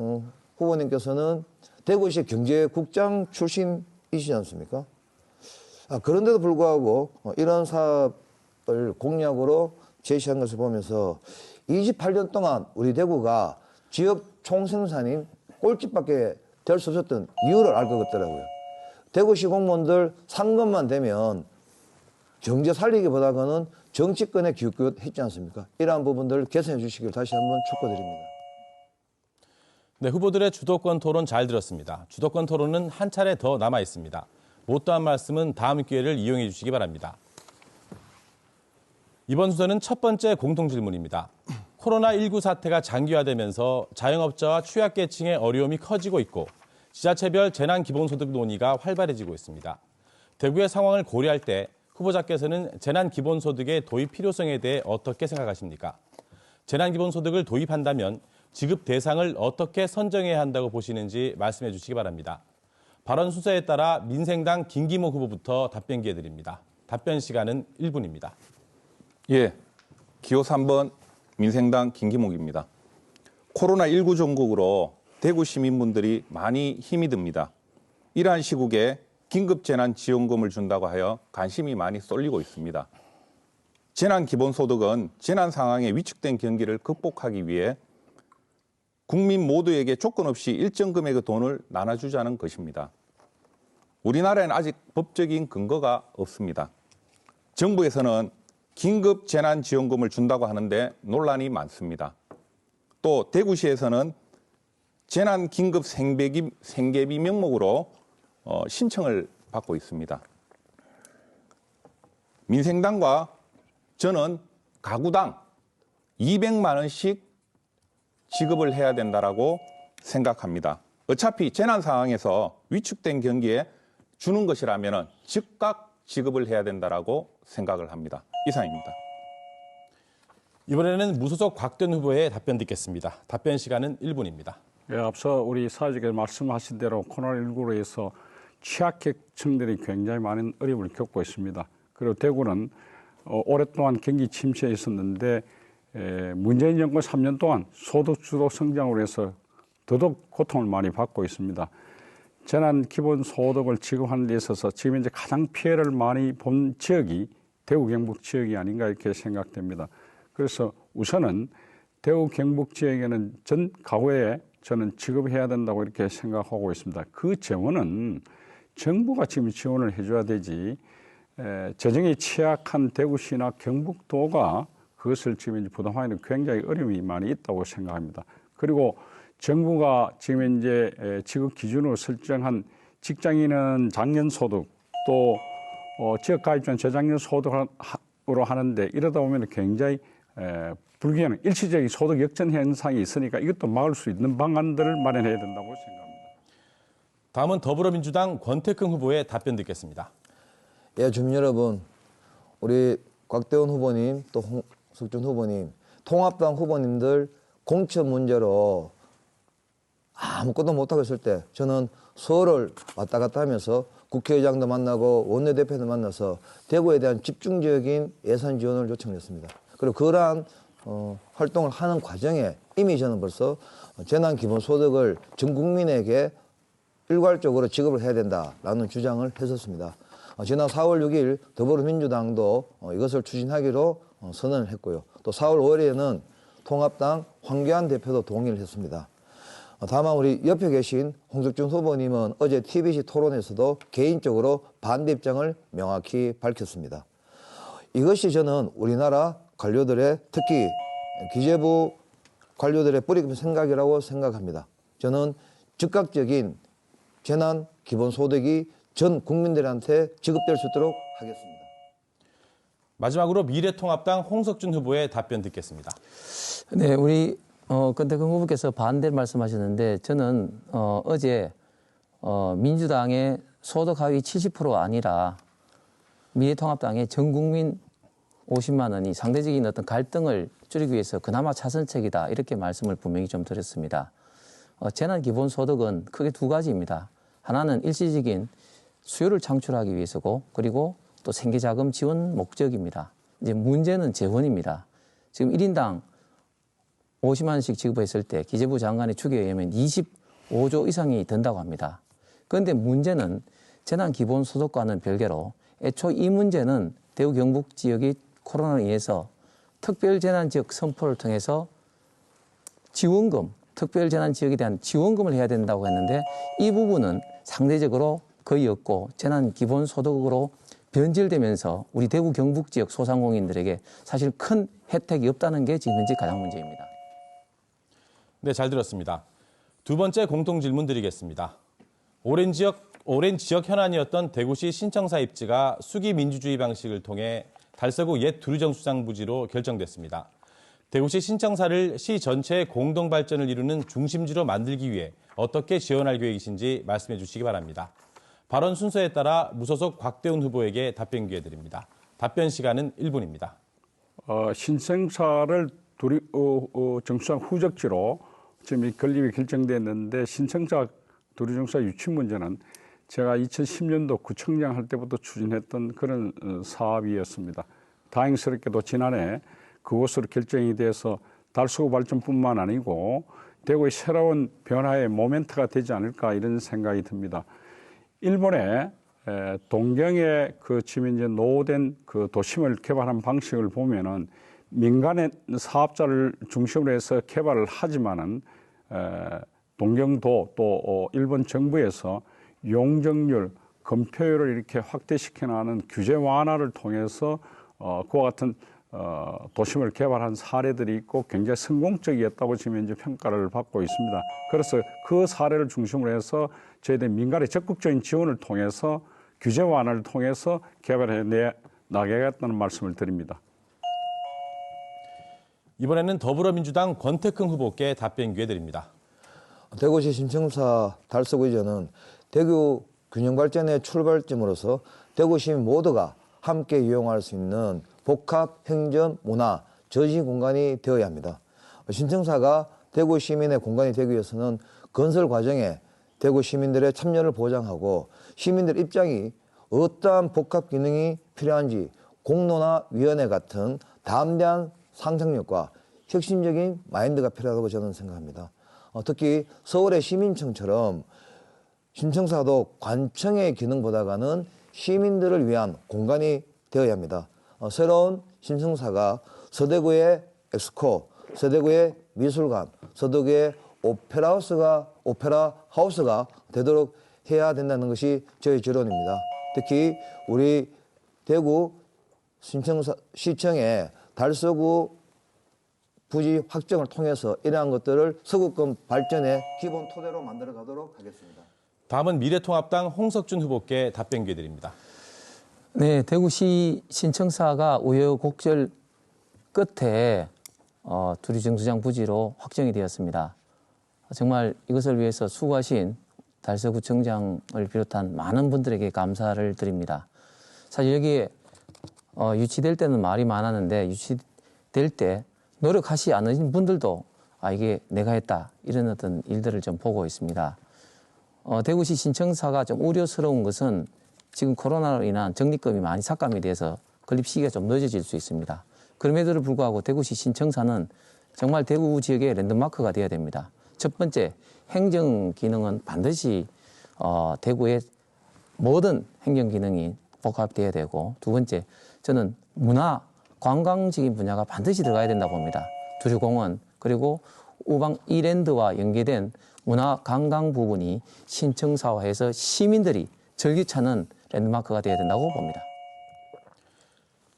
후보님께서는 대구시 경제국장 출신이시지 않습니까? 그런데도 불구하고 이런 사업을 공약으로 제시한 것을 보면서 28년 동안 우리 대구가 지역 총생산인 꼴찌밖에 될 수 없었던 이유를 알 것 같더라고요. 대구시 공무원들 상금만 되면 경제 살리기보다는 정치권에 기웃기웃했지 않습니까? 이러한 부분들을 개선해 주시길 다시 한번 촉구드립니다. 네, 후보들의 주도권 토론 잘 들었습니다. 주도권 토론은 한 차례 더 남아 있습니다. 못다한 말씀은 다음 기회를 이용해 주시기 바랍니다. 이번 순서는 첫 번째 공통질문입니다. 코로나19 사태가 장기화되면서 자영업자와 취약계층의 어려움이 커지고 있고 지자체별 재난기본소득 논의가 활발해지고 있습니다. 대구의 상황을 고려할 때 후보자께서는 재난기본소득의 도입 필요성에 대해 어떻게 생각하십니까? 재난기본소득을 도입한다면 지급 대상을 어떻게 선정해야 한다고 보시는지 말씀해 주시기 바랍니다. 발언 순서에 따라 민생당 김기모 후보부터 답변 기회 드립니다. 답변 시간은 1분입니다. 예, 기호 3번 민생당 김기목입니다. 코로나19 전국으로 대구 시민분들이 많이 힘이 듭니다. 이러한 시국에 긴급재난지원금을 준다고 하여 관심이 많이 쏠리고 있습니다. 재난기본소득은 재난 상황에 위축된 경기를 극복하기 위해 국민 모두에게 조건 없이 일정 금액의 돈을 나눠주자는 것입니다. 우리나라에는 아직 법적인 근거가 없습니다. 정부에서는 긴급 재난지원금을 준다고 하는데 논란이 많습니다. 또 대구시에서는 재난 긴급 생계비 명목으로 신청을 받고 있습니다. 민생당과 저는 가구당 200만 원씩 지급을 해야 된다라고 생각합니다. 어차피 재난 상황에서 위축된 경기에 주는 것이라면 즉각 지급을 해야 된다라고 생각을 합니다. 이상입니다. 이번에는 무소속 곽대원 후보의 답변 듣겠습니다. 답변 시간은 1분입니다. 예, 앞서 우리 사회자께서 말씀하신 대로 코로나19로 해서 취약계층들이 굉장히 많은 어려움을 겪고 있습니다. 그리고 대구는 오랫동안 경기 침체에 있었는데 문재인 정권 3년 동안 소득주도 성장으로 해서 더더욱 고통을 많이 받고 있습니다. 재난 기본소득을 지급하는 데 있어서 지금 이제 가장 피해를 많이 본 지역이 대구 경북 지역이 아닌가 이렇게 생각됩니다. 그래서 우선은 대구 경북 지역에는 전 가구에 저는 지급해야 된다고 이렇게 생각하고 있습니다. 그 재원은 정부가 지금 지원을 해줘야 되지 재정이 취약한 대구시나 경북도가 그것을 지금 이제 부담하기는 굉장히 어려움이 많이 있다고 생각합니다. 그리고 정부가 지금 이제 지급 기준으로 설정한 직장인은 작년 소득 또 지역가입자는 재작년 소득으로 하는데 이러다 보면 굉장히 불균형, 일시적인 소득 역전 현상이 있으니까 이것도 막을 수 있는 방안들을 마련해야 된다고 생각합니다. 다음은 더불어민주당 권태긍 후보의 답변 듣겠습니다. 예, 주민 여러분, 우리 곽대원 후보님 또 홍석준 후보님, 통합당 후보님들 공천 문제로 아무것도 못하고 있을 때 저는 서울을 왔다 갔다 하면서 국회의장도 만나고 원내대표도 만나서 대구에 대한 집중적인 예산 지원을 요청했습니다. 그리고 그러한 활동을 하는 과정에 이미 저는 벌써 재난기본소득을 전 국민에게 일괄적으로 지급을 해야 된다라는 주장을 했었습니다. 지난 4월 6일 더불어민주당도 이것을 추진하기로 선언을 했고요. 또 4월 5일에는 통합당 황교안 대표도 동의를 했습니다. 다만 우리 옆에 계신 홍석준 후보님은 어제 TBC 토론에서도 개인적으로 반대 입장을 명확히 밝혔습니다. 이것이 저는 우리나라 관료들의 특히 기재부 관료들의 뿌리 깊은 생각이라고 생각합니다. 저는 즉각적인 재난 기본소득이 전 국민들한테 지급될 수 있도록 하겠습니다. 마지막으로 미래통합당 홍석준 후보의 답변 듣겠습니다. 네, 우리 권태긍 후보께서 반대를 말씀하셨는데 저는 어제 민주당의 소득 하위 70% 아니라 미래통합당의 전 국민 50만 원이 상대적인 어떤 갈등을 줄이기 위해서 그나마 차선책이다 이렇게 말씀을 분명히 좀 드렸습니다. 재난 기본소득은 크게 두 가지입니다. 하나는 일시적인 수요를 창출하기 위해서고 그리고 또 생계자금 지원 목적입니다. 이제 문제는 재원입니다. 지금 1인당 50만 원씩 지급했을 때 기재부 장관의 추계에 의하면 25조 이상이 든다고 합니다. 그런데 문제는 재난기본소득과는 별개로 애초 이 문제는 대구 경북 지역이 코로나로 인해서 특별재난지역 선포를 통해서 지원금, 특별재난지역에 대한 지원금을 해야 된다고 했는데 이 부분은 상대적으로 거의 없고 재난기본소득으로 변질되면서 우리 대구 경북 지역 소상공인들에게 사실 큰 혜택이 없다는 게 지금 현재 가장 문제입니다. 네, 잘 들었습니다. 두 번째 공통 질문 드리겠습니다. 오랜 지역 현안이었던 대구시 신청사 입지가 수기 민주주의 방식을 통해 달서구 옛 두류정 수장부지로 결정됐습니다. 대구시 신청사를 시 전체의 공동 발전을 이루는 중심지로 만들기 위해 어떻게 지원할 계획이신지 말씀해 주시기 바랍니다. 발언 순서에 따라 무소속 곽대원 후보에게 답변 기회 드립니다. 답변 시간은 1분입니다. 신청사를 정수장 후적지로 지금 건립이 결정됐는데 신청사 두류정사 유치 문제는 제가 2010년도 구청장 할 때부터 추진했던 그런 사업이었습니다. 다행스럽게도 지난해 그것으로 결정이 돼서 달서구 발전뿐만 아니고 대구의 새로운 변화의 모멘트가 되지 않을까 이런 생각이 듭니다. 일본의 동경에 그 지금 이제 노후된 그 도심을 개발한 방식을 보면은 민간의 사업자를 중심으로 해서 개발을 하지만은 동경도 또 일본 정부에서 용적률 검표율을 이렇게 확대시켜 나가는 규제 완화를 통해서 그와 같은 도심을 개발한 사례들이 있고 굉장히 성공적이었다고 지금 현재 평가를 받고 있습니다. 그래서 그 사례를 중심으로 해서 저희들 민간의 적극적인 지원을 통해서 규제 완화를 통해서 개발해 나가겠다는 말씀을 드립니다. 이번에는 더불어민주당 권태긍 후보께 답변 기회 드립니다. 대구시 신청사 달서구 이전은 대구 균형발전의 출발점으로서 대구 시민 모두가 함께 이용할 수 있는 복합 행정, 문화, 저지 공간이 되어야 합니다. 신청사가 대구 시민의 공간이 되기 위해서는 건설 과정에 대구 시민들의 참여를 보장하고 시민들 입장이 어떠한 복합 기능이 필요한지 공론화위원회 같은 담대한 상상력과 혁신적인 마인드가 필요하다고 저는 생각합니다. 특히 서울의 시민청처럼 신청사도 관청의 기능보다는 시민들을 위한 공간이 되어야 합니다. 새로운 신청사가 서대구의 엑스코, 서대구의 미술관, 서대구의 오페라 하우스가 되도록 해야 된다는 것이 저희 주론입니다. 특히 우리 대구 시청의 달서구 부지 확정을 통해서 이러한 것들을 서구권 발전의 기본 토대로 만들어 가도록 하겠습니다. 다음은 미래통합당 홍석준 후보께 답변 기회 드립니다. 네, 대구시 신청사가 우여곡절 끝에 두리정수장 부지로 확정이 되었습니다. 정말 이것을 위해서 수고하신 달서구청장을 비롯한 많은 분들에게 감사를 드립니다. 사실 여기에 유치될 때는 말이 많았는데 유치될 때 노력하지 않은 분들도 이게 내가 했다 이런 어떤 일들을 좀 보고 있습니다. 대구시 신청사가 좀 우려스러운 것은 지금 코로나로 인한 적립금이 많이 삭감이 돼서 건립 시기가 좀 늦어질 수 있습니다. 그럼에도 불구하고 대구시 신청사는 정말 대구 지역의 랜드마크가 되어야 됩니다. 첫 번째, 행정 기능은 반드시 대구의 모든 행정 기능이 복합돼야 되고, 두 번째, 저는 문화, 관광적인 분야가 반드시 들어가야 된다고 봅니다. 두류공원, 그리고 우방 이랜드와 연계된 문화 관광 부분이 신청사화해서 시민들이 즐기찾는 랜드마크가 되어야 된다고 봅니다.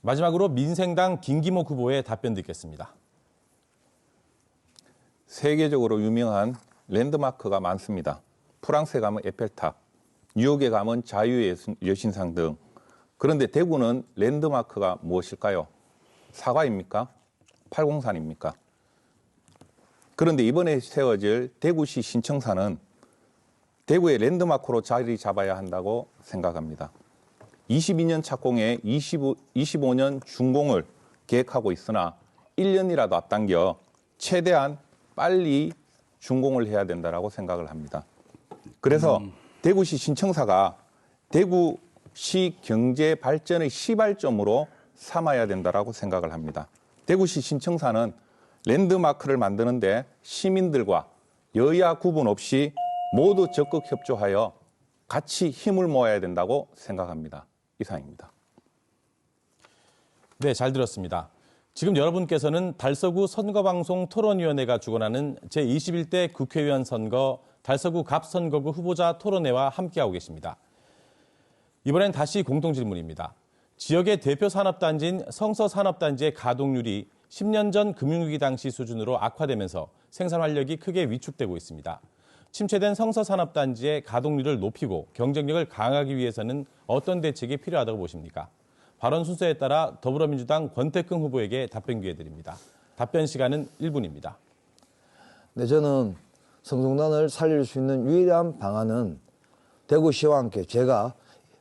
마지막으로 민생당 김기목 후보의 답변 듣겠습니다. 세계적으로 유명한 랜드마크가 많습니다. 프랑스에 가면 에펠탑, 뉴욕에 가면 자유의 여신상 등. 그런데 대구는 랜드마크가 무엇일까요? 사과입니까? 팔공산입니까? 그런데 이번에 세워질 대구시 신청사는 대구의 랜드마크로 자리 잡아야 한다고 생각합니다. 22년 착공에 25년 준공을 계획하고 있으나 1년이라도 앞당겨 최대한 빨리 준공을 해야 된다고 생각을 합니다. 그래서 대구시 신청사가 대구시 경제 발전의 시발점으로 삼아야 된다고 생각을 합니다. 대구시 신청사는 랜드마크를 만드는데 시민들과 여야 구분 없이 모두 적극 협조하여 같이 힘을 모아야 된다고 생각합니다. 이상입니다. 네, 잘 들었습니다. 지금 여러분께서는 달서구 선거방송 토론위원회가 주관하는 제21대 국회의원 선거 달서구 갑선거구 후보자 토론회와 함께하고 계십니다. 이번엔 다시 공통질문입니다. 지역의 대표 산업단지인 성서산업단지의 가동률이 10년 전 금융위기 당시 수준으로 악화되면서 생산 활력이 크게 위축되고 있습니다. 침체된 성서산업단지의 가동률을 높이고 경쟁력을 강화하기 위해서는 어떤 대책이 필요하다고 보십니까? 발언 순서에 따라 더불어민주당 권태긍 후보에게 답변 기회 드립니다. 답변 시간은 1분입니다. 네, 저는 성송단을 살릴 수 있는 유일한 방안은 대구시와 함께 제가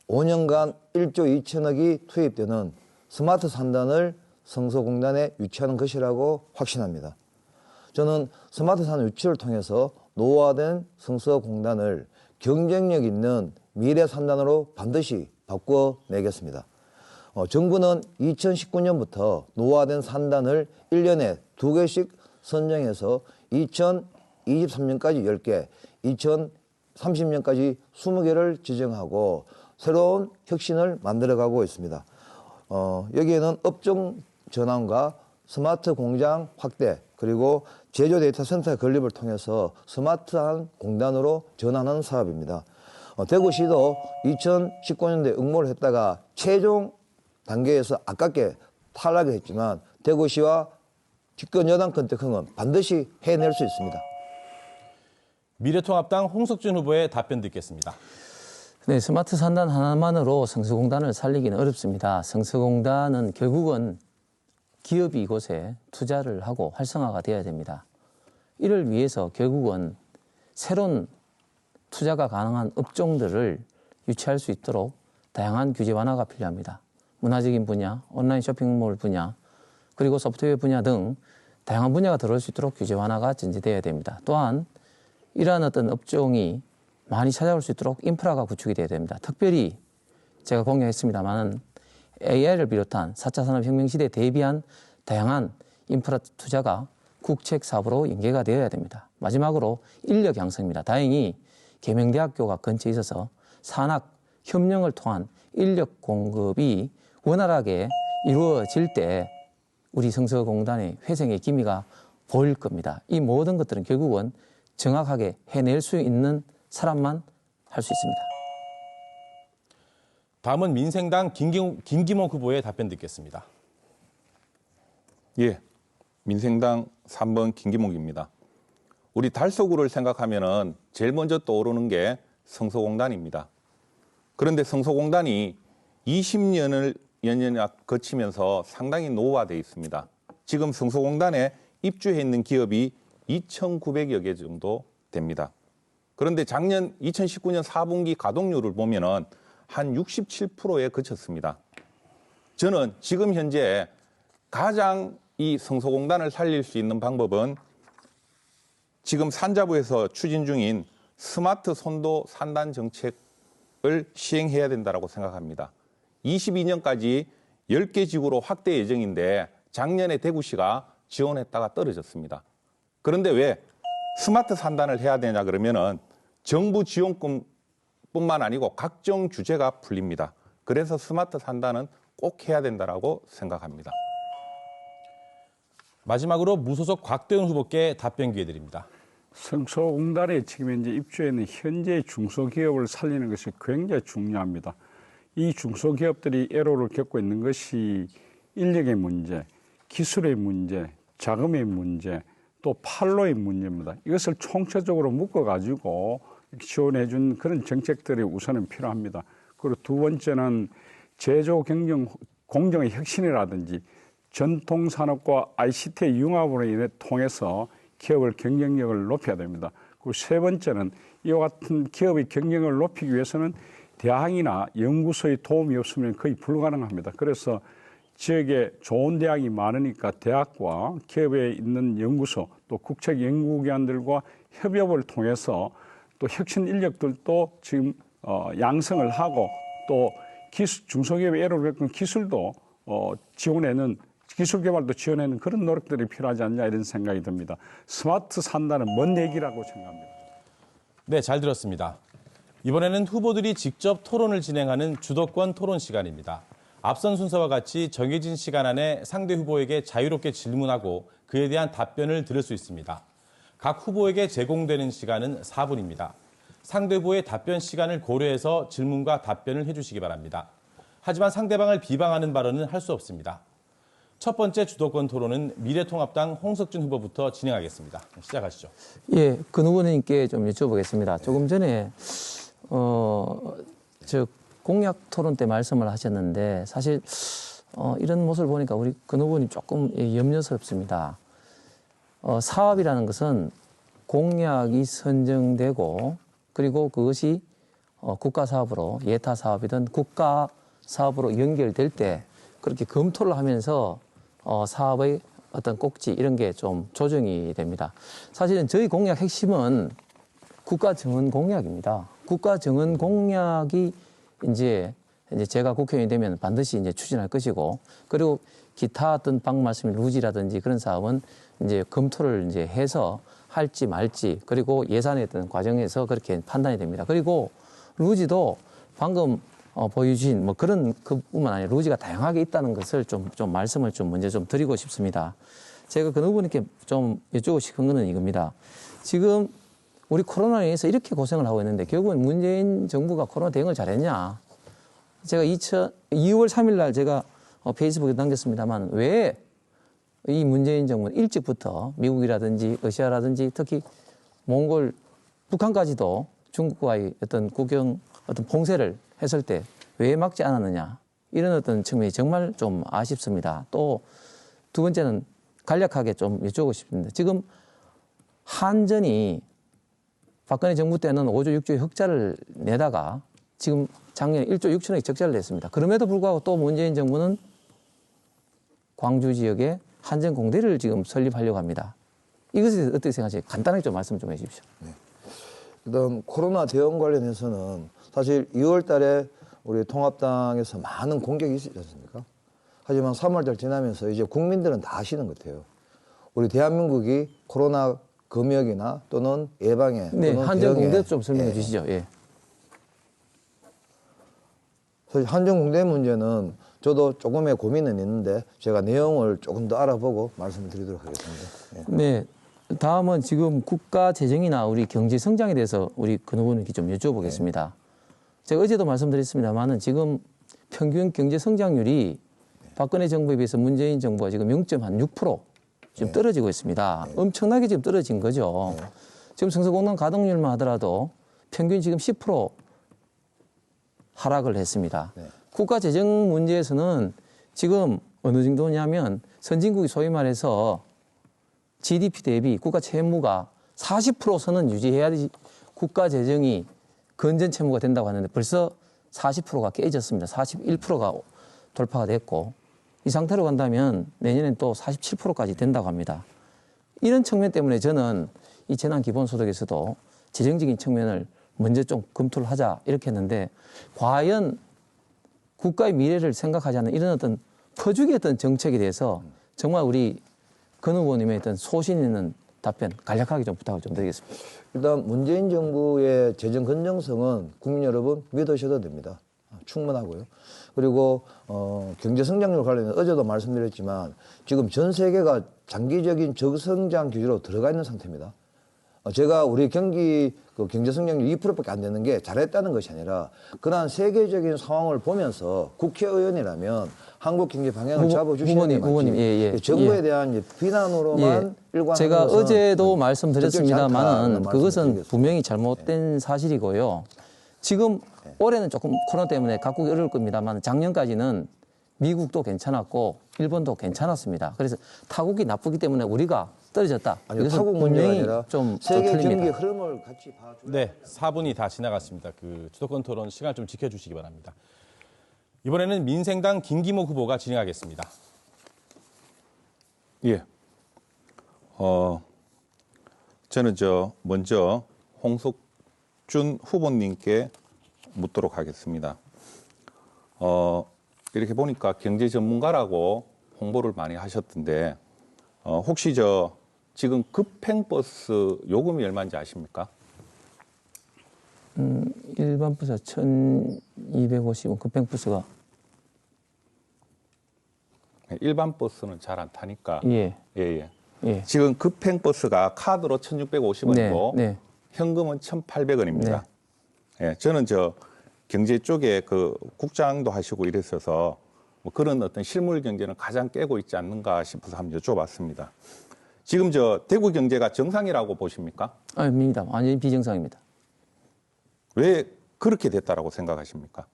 5년간 1조 2천억이 투입되는 스마트 산단을 성서공단에 유치하는 것이라고 확신합니다. 저는 스마트 산단 유치를 통해서 노후화된 성서공단을 경쟁력 있는 미래 산단으로 반드시 바꿔내겠습니다. 정부는 2019년부터 노후화된 산단을 1년에 2개씩 선정해서 2023년까지 10개, 2030년까지 20개를 지정하고 새로운 혁신을 만들어가고 있습니다. 여기에는 업종 전환과 스마트 공장 확대, 그리고 제조 데이터 센터 건립을 통해서 스마트한 공단으로 전환하는 사업입니다. 대구시도 2019년도에 응모를 했다가 최종 단계에서 아깝게 탈락을 했지만 대구시와 집권 여당 컨택형은 반드시 해낼 수 있습니다. 미래통합당 홍석준 후보의 답변 듣겠습니다. 네, 스마트 산단 하나만으로 성서공단을 살리기는 어렵습니다. 성서공단은 결국은 기업이 이곳에 투자를 하고 활성화가 되어야 됩니다. 이를 위해서 결국은 새로운 투자가 가능한 업종들을 유치할 수 있도록 다양한 규제 완화가 필요합니다. 문화적인 분야, 온라인 쇼핑몰 분야, 그리고 소프트웨어 분야 등 다양한 분야가 들어올 수 있도록 규제 완화가 전제되어야 됩니다. 또한 이러한 어떤 업종이 많이 찾아올 수 있도록 인프라가 구축이 되어야 됩니다. 특별히 제가 공유했습니다만 AI를 비롯한 4차 산업혁명 시대에 대비한 다양한 인프라 투자가 국책 사업으로 연계가 되어야 됩니다. 마지막으로 인력 양성입니다. 다행히 계명대학교가 근처에 있어서 산학 협력을 통한 인력 공급이 원활하게 이루어질 때 우리 성서공단의 회생의 기미가 보일 겁니다. 이 모든 것들은 결국은 정확하게 해낼 수 있는 사람만 할 수 있습니다. 다음은 민생당 김기모 후보의 답변 듣겠습니다. 예, 민생당 3번 김기목입니다. 우리 달서구를 생각하면은 제일 먼저 떠오르는 게 성서공단입니다. 그런데 성서공단이 20년을 거치면서 상당히 노후화되어 있습니다. 지금 성서공단에 입주해 있는 기업이 2,900여 개 정도 됩니다. 그런데 작년 2019년 4분기 가동률을 보면은 한 67%에 그쳤습니다. 저는 지금 현재 가장 이 성서공단을 살릴 수 있는 방법은 지금 산자부에서 추진 중인 스마트 선도 산단 정책을 시행해야 된다고 생각합니다. 22년까지 10개 지구로 확대 예정인데 작년에 대구시가 지원했다가 떨어졌습니다. 그런데 왜 스마트 산단을 해야 되냐 그러면은 정부 지원금뿐만 아니고 각종 규제가 풀립니다. 그래서 스마트 산단은 꼭 해야 된다고 생각합니다. 마지막으로 무소속 곽도현 후보께 답변 기회 드립니다. 성서공단에 지금 현재 입주해 있는 현재 중소기업을 살리는 것이 굉장히 중요합니다. 이 중소기업들이 애로를 겪고 있는 것이 인력의 문제, 기술의 문제, 자금의 문제, 또 판로의 문제입니다. 이것을 총체적으로 묶어가지고 지원해 준 그런 정책들이 우선은 필요합니다. 그리고 두 번째는 제조 경영 공정의 혁신이라든지 전통 산업과 ICT의 융합으로 통해서 기업의 경쟁력을 높여야 됩니다. 그리고 세 번째는 이와 같은 기업의 경쟁력을 높이기 위해서는 대학이나 연구소의 도움이 없으면 거의 불가능합니다. 그래서 지역에 좋은 대학이 많으니까 대학과 기업에 있는 연구소 또 국책 연구기관들과 협업을 통해서 또 혁신 인력들도 지금 양성을 하고 또 중소기업의 애로를 겪은 기술도 지원하는 기술 개발도 지원하는 그런 노력들이 필요하지 않냐 이런 생각이 듭니다. 스마트 산다는 먼 얘기라고 생각합니다. 네, 잘 들었습니다. 이번에는 후보들이 직접 토론을 진행하는 주도권 토론 시간입니다. 앞선 순서와 같이 정해진 시간 안에 상대 후보에게 자유롭게 질문하고 그에 대한 답변을 들을 수 있습니다. 각 후보에게 제공되는 시간은 4분입니다. 상대 후보의 답변 시간을 고려해서 질문과 답변을 해주시기 바랍니다. 하지만 상대방을 비방하는 발언은 할 수 없습니다. 첫 번째 주도권 토론은 미래통합당 홍석준 후보부터 진행하겠습니다. 시작하시죠. 예, 근 후보님께 좀 여쭤보겠습니다. 조금 전에 공약 토론 때 말씀을 하셨는데 사실 이런 모습을 보니까 우리 근 후보님 조금 염려스럽습니다. 사업이라는 것은 공약이 선정되고 그리고 그것이 국가 사업으로 예타 사업이든 국가 사업으로 연결될 때 그렇게 검토를 하면서 사업의 어떤 꼭지 이런 게 좀 조정이 됩니다. 사실은 저희 공약 핵심은 국가 정원 공약입니다. 국가 정원 공약이 이제 제가 국회의원이 되면 반드시 이제 추진할 것이고 그리고 기타 어떤 방금 말씀인 루지라든지 그런 사업은 이제 검토를 이제 해서 할지 말지 그리고 예산의 어떤 과정에서 그렇게 판단이 됩니다. 그리고 루지도 방금 보여주신 뭐 그런 그뿐만 아니라 루지가 다양하게 있다는 것을 좀 말씀을 좀 먼저 좀 드리고 싶습니다. 제가 그 후보님께 좀 여쭈고 싶은 거는 이겁니다. 지금 우리 코로나에 의해서 이렇게 고생을 하고 있는데 결국은 문재인 정부가 코로나 대응을 잘했냐. 제가 2월 3일 날 제가 페이스북에 남겼습니다만 왜 이 문재인 정부는 일찍부터 미국이라든지 러시아라든지 특히 몽골, 북한까지도 중국과의 어떤 국경 어떤 봉쇄를 했을 때 왜 막지 않았느냐. 이런 어떤 측면이 정말 좀 아쉽습니다. 또 두 번째는 간략하게 좀 여쭤보고 싶습니다. 지금 한전이 박근혜 정부 때는 5조 6조의 흑자를 내다가 지금 작년에 1조 6천억의 적자를 냈습니다. 그럼에도 불구하고 또 문재인 정부는 광주 지역에 한전 공대를 지금 설립하려고 합니다. 이것에 대해서 어떻게 생각하세요? 간단하게 좀 말씀 좀 해 주십시오. 일단 코로나 대응 관련해서는 사실 2월 달에 우리 통합당에서 많은 공격이 있지 않습니까? 하지만 3월달 지나면서 이제 국민들은 다 아시는 것 같아요. 우리 대한민국이 코로나 검역이나 또는 예방에 네, 또는 한전 대응에, 공대 좀 설명해 주시죠. 예. 사실 한전 공대 문제는 저도 조금의 고민은 있는데 제가 내용을 조금 더 알아보고 말씀을 드리도록 하겠습니다. 예. 네. 다음은 지금 국가 재정이나 우리 경제 성장에 대해서 우리 근 후보님께 좀 여쭤보겠습니다. 제가 어제도 말씀드렸습니다만은 지금 평균 경제 성장률이 박근혜 정부에 비해서 문재인 정부가 지금 0.6% 지금 떨어지고 있습니다. 엄청나게 지금 떨어진 거죠. 지금 성서공단 가동률만 하더라도 평균 지금 10% 하락을 했습니다. 국가 재정 문제에서는 지금 어느 정도냐면 선진국이 소위 말해서 GDP 대비 국가 채무가 40% 선은 유지해야지 국가 재정이 건전 채무가 된다고 하는데 벌써 40%가 깨졌습니다. 41%가 돌파가 됐고 이 상태로 간다면 내년엔 또 47%까지 된다고 합니다. 이런 측면 때문에 저는 이 재난기본소득에서도 재정적인 측면을 먼저 좀 검토를 하자 이렇게 했는데 과연 국가의 미래를 생각하지 않는 이런 어떤 퍼주기 어떤 정책에 대해서 정말 우리 근 후보님의 어떤 소신 있는 답변 간략하게 좀 부탁을 좀 드리겠습니다. 일단 문재인 정부의 재정 건전성은 국민 여러분 믿으셔도 됩니다. 충분하고요. 그리고 경제 성장률 관련해서 어제도 말씀드렸지만 지금 전 세계가 장기적인 저성장 기조로 들어가 있는 상태입니다. 제가 우리 경기 경제 성장률 2%밖에 안 되는 게 잘했다는 것이 아니라 그러한 세계적인 상황을 보면서 국회의원이라면 한국 경제 방향을 잡아주시는 게 맞지. 정부에 대한 비난으로만 일관하는 제가 것은 어제도 말씀드렸습니다만은 그것은 분명히 잘못된 사실이고요. 지금 올해는 조금 코로나 때문에 각국이 어려울 겁니다만 작년까지는 미국도 괜찮았고 일본도 괜찮았습니다. 그래서 타국이 나쁘기 때문에 우리가 떨어졌다. 아니, 타국 문제가 아니라 좀 세계 틀립니다. 경기 흐름을 같이 봐줘야 네, 4분이 다 지나갔습니다. 그 주도권 토론 시간 좀 지켜주시기 바랍니다. 이번에는 민생당 김기모 후보가 진행하겠습니다. 예. 저는 먼저 홍석준 후보님께 묻도록 하겠습니다. 이렇게 보니까 경제 전문가라고 홍보를 많이 하셨던데, 혹시 지금 급행버스 요금이 얼마인지 아십니까? 일반 버스 1,250원, 급행버스가. 일반 버스는 잘 안 타니까. 예. 예. 예. 지금 급행버스가 카드로 1,650원이고, 네. 현금은 1,800원입니다. 예, 저는 경제 쪽에 국장도 하시고 이랬어서 뭐 그런 어떤 실물 경제는 가장 깨고 있지 않는가 싶어서 한번 여쭤봤습니다. 지금 대구 경제가 정상이라고 보십니까? 아닙니다. 완전히 비정상입니다. 왜 그렇게 됐다라고 생각하십니까?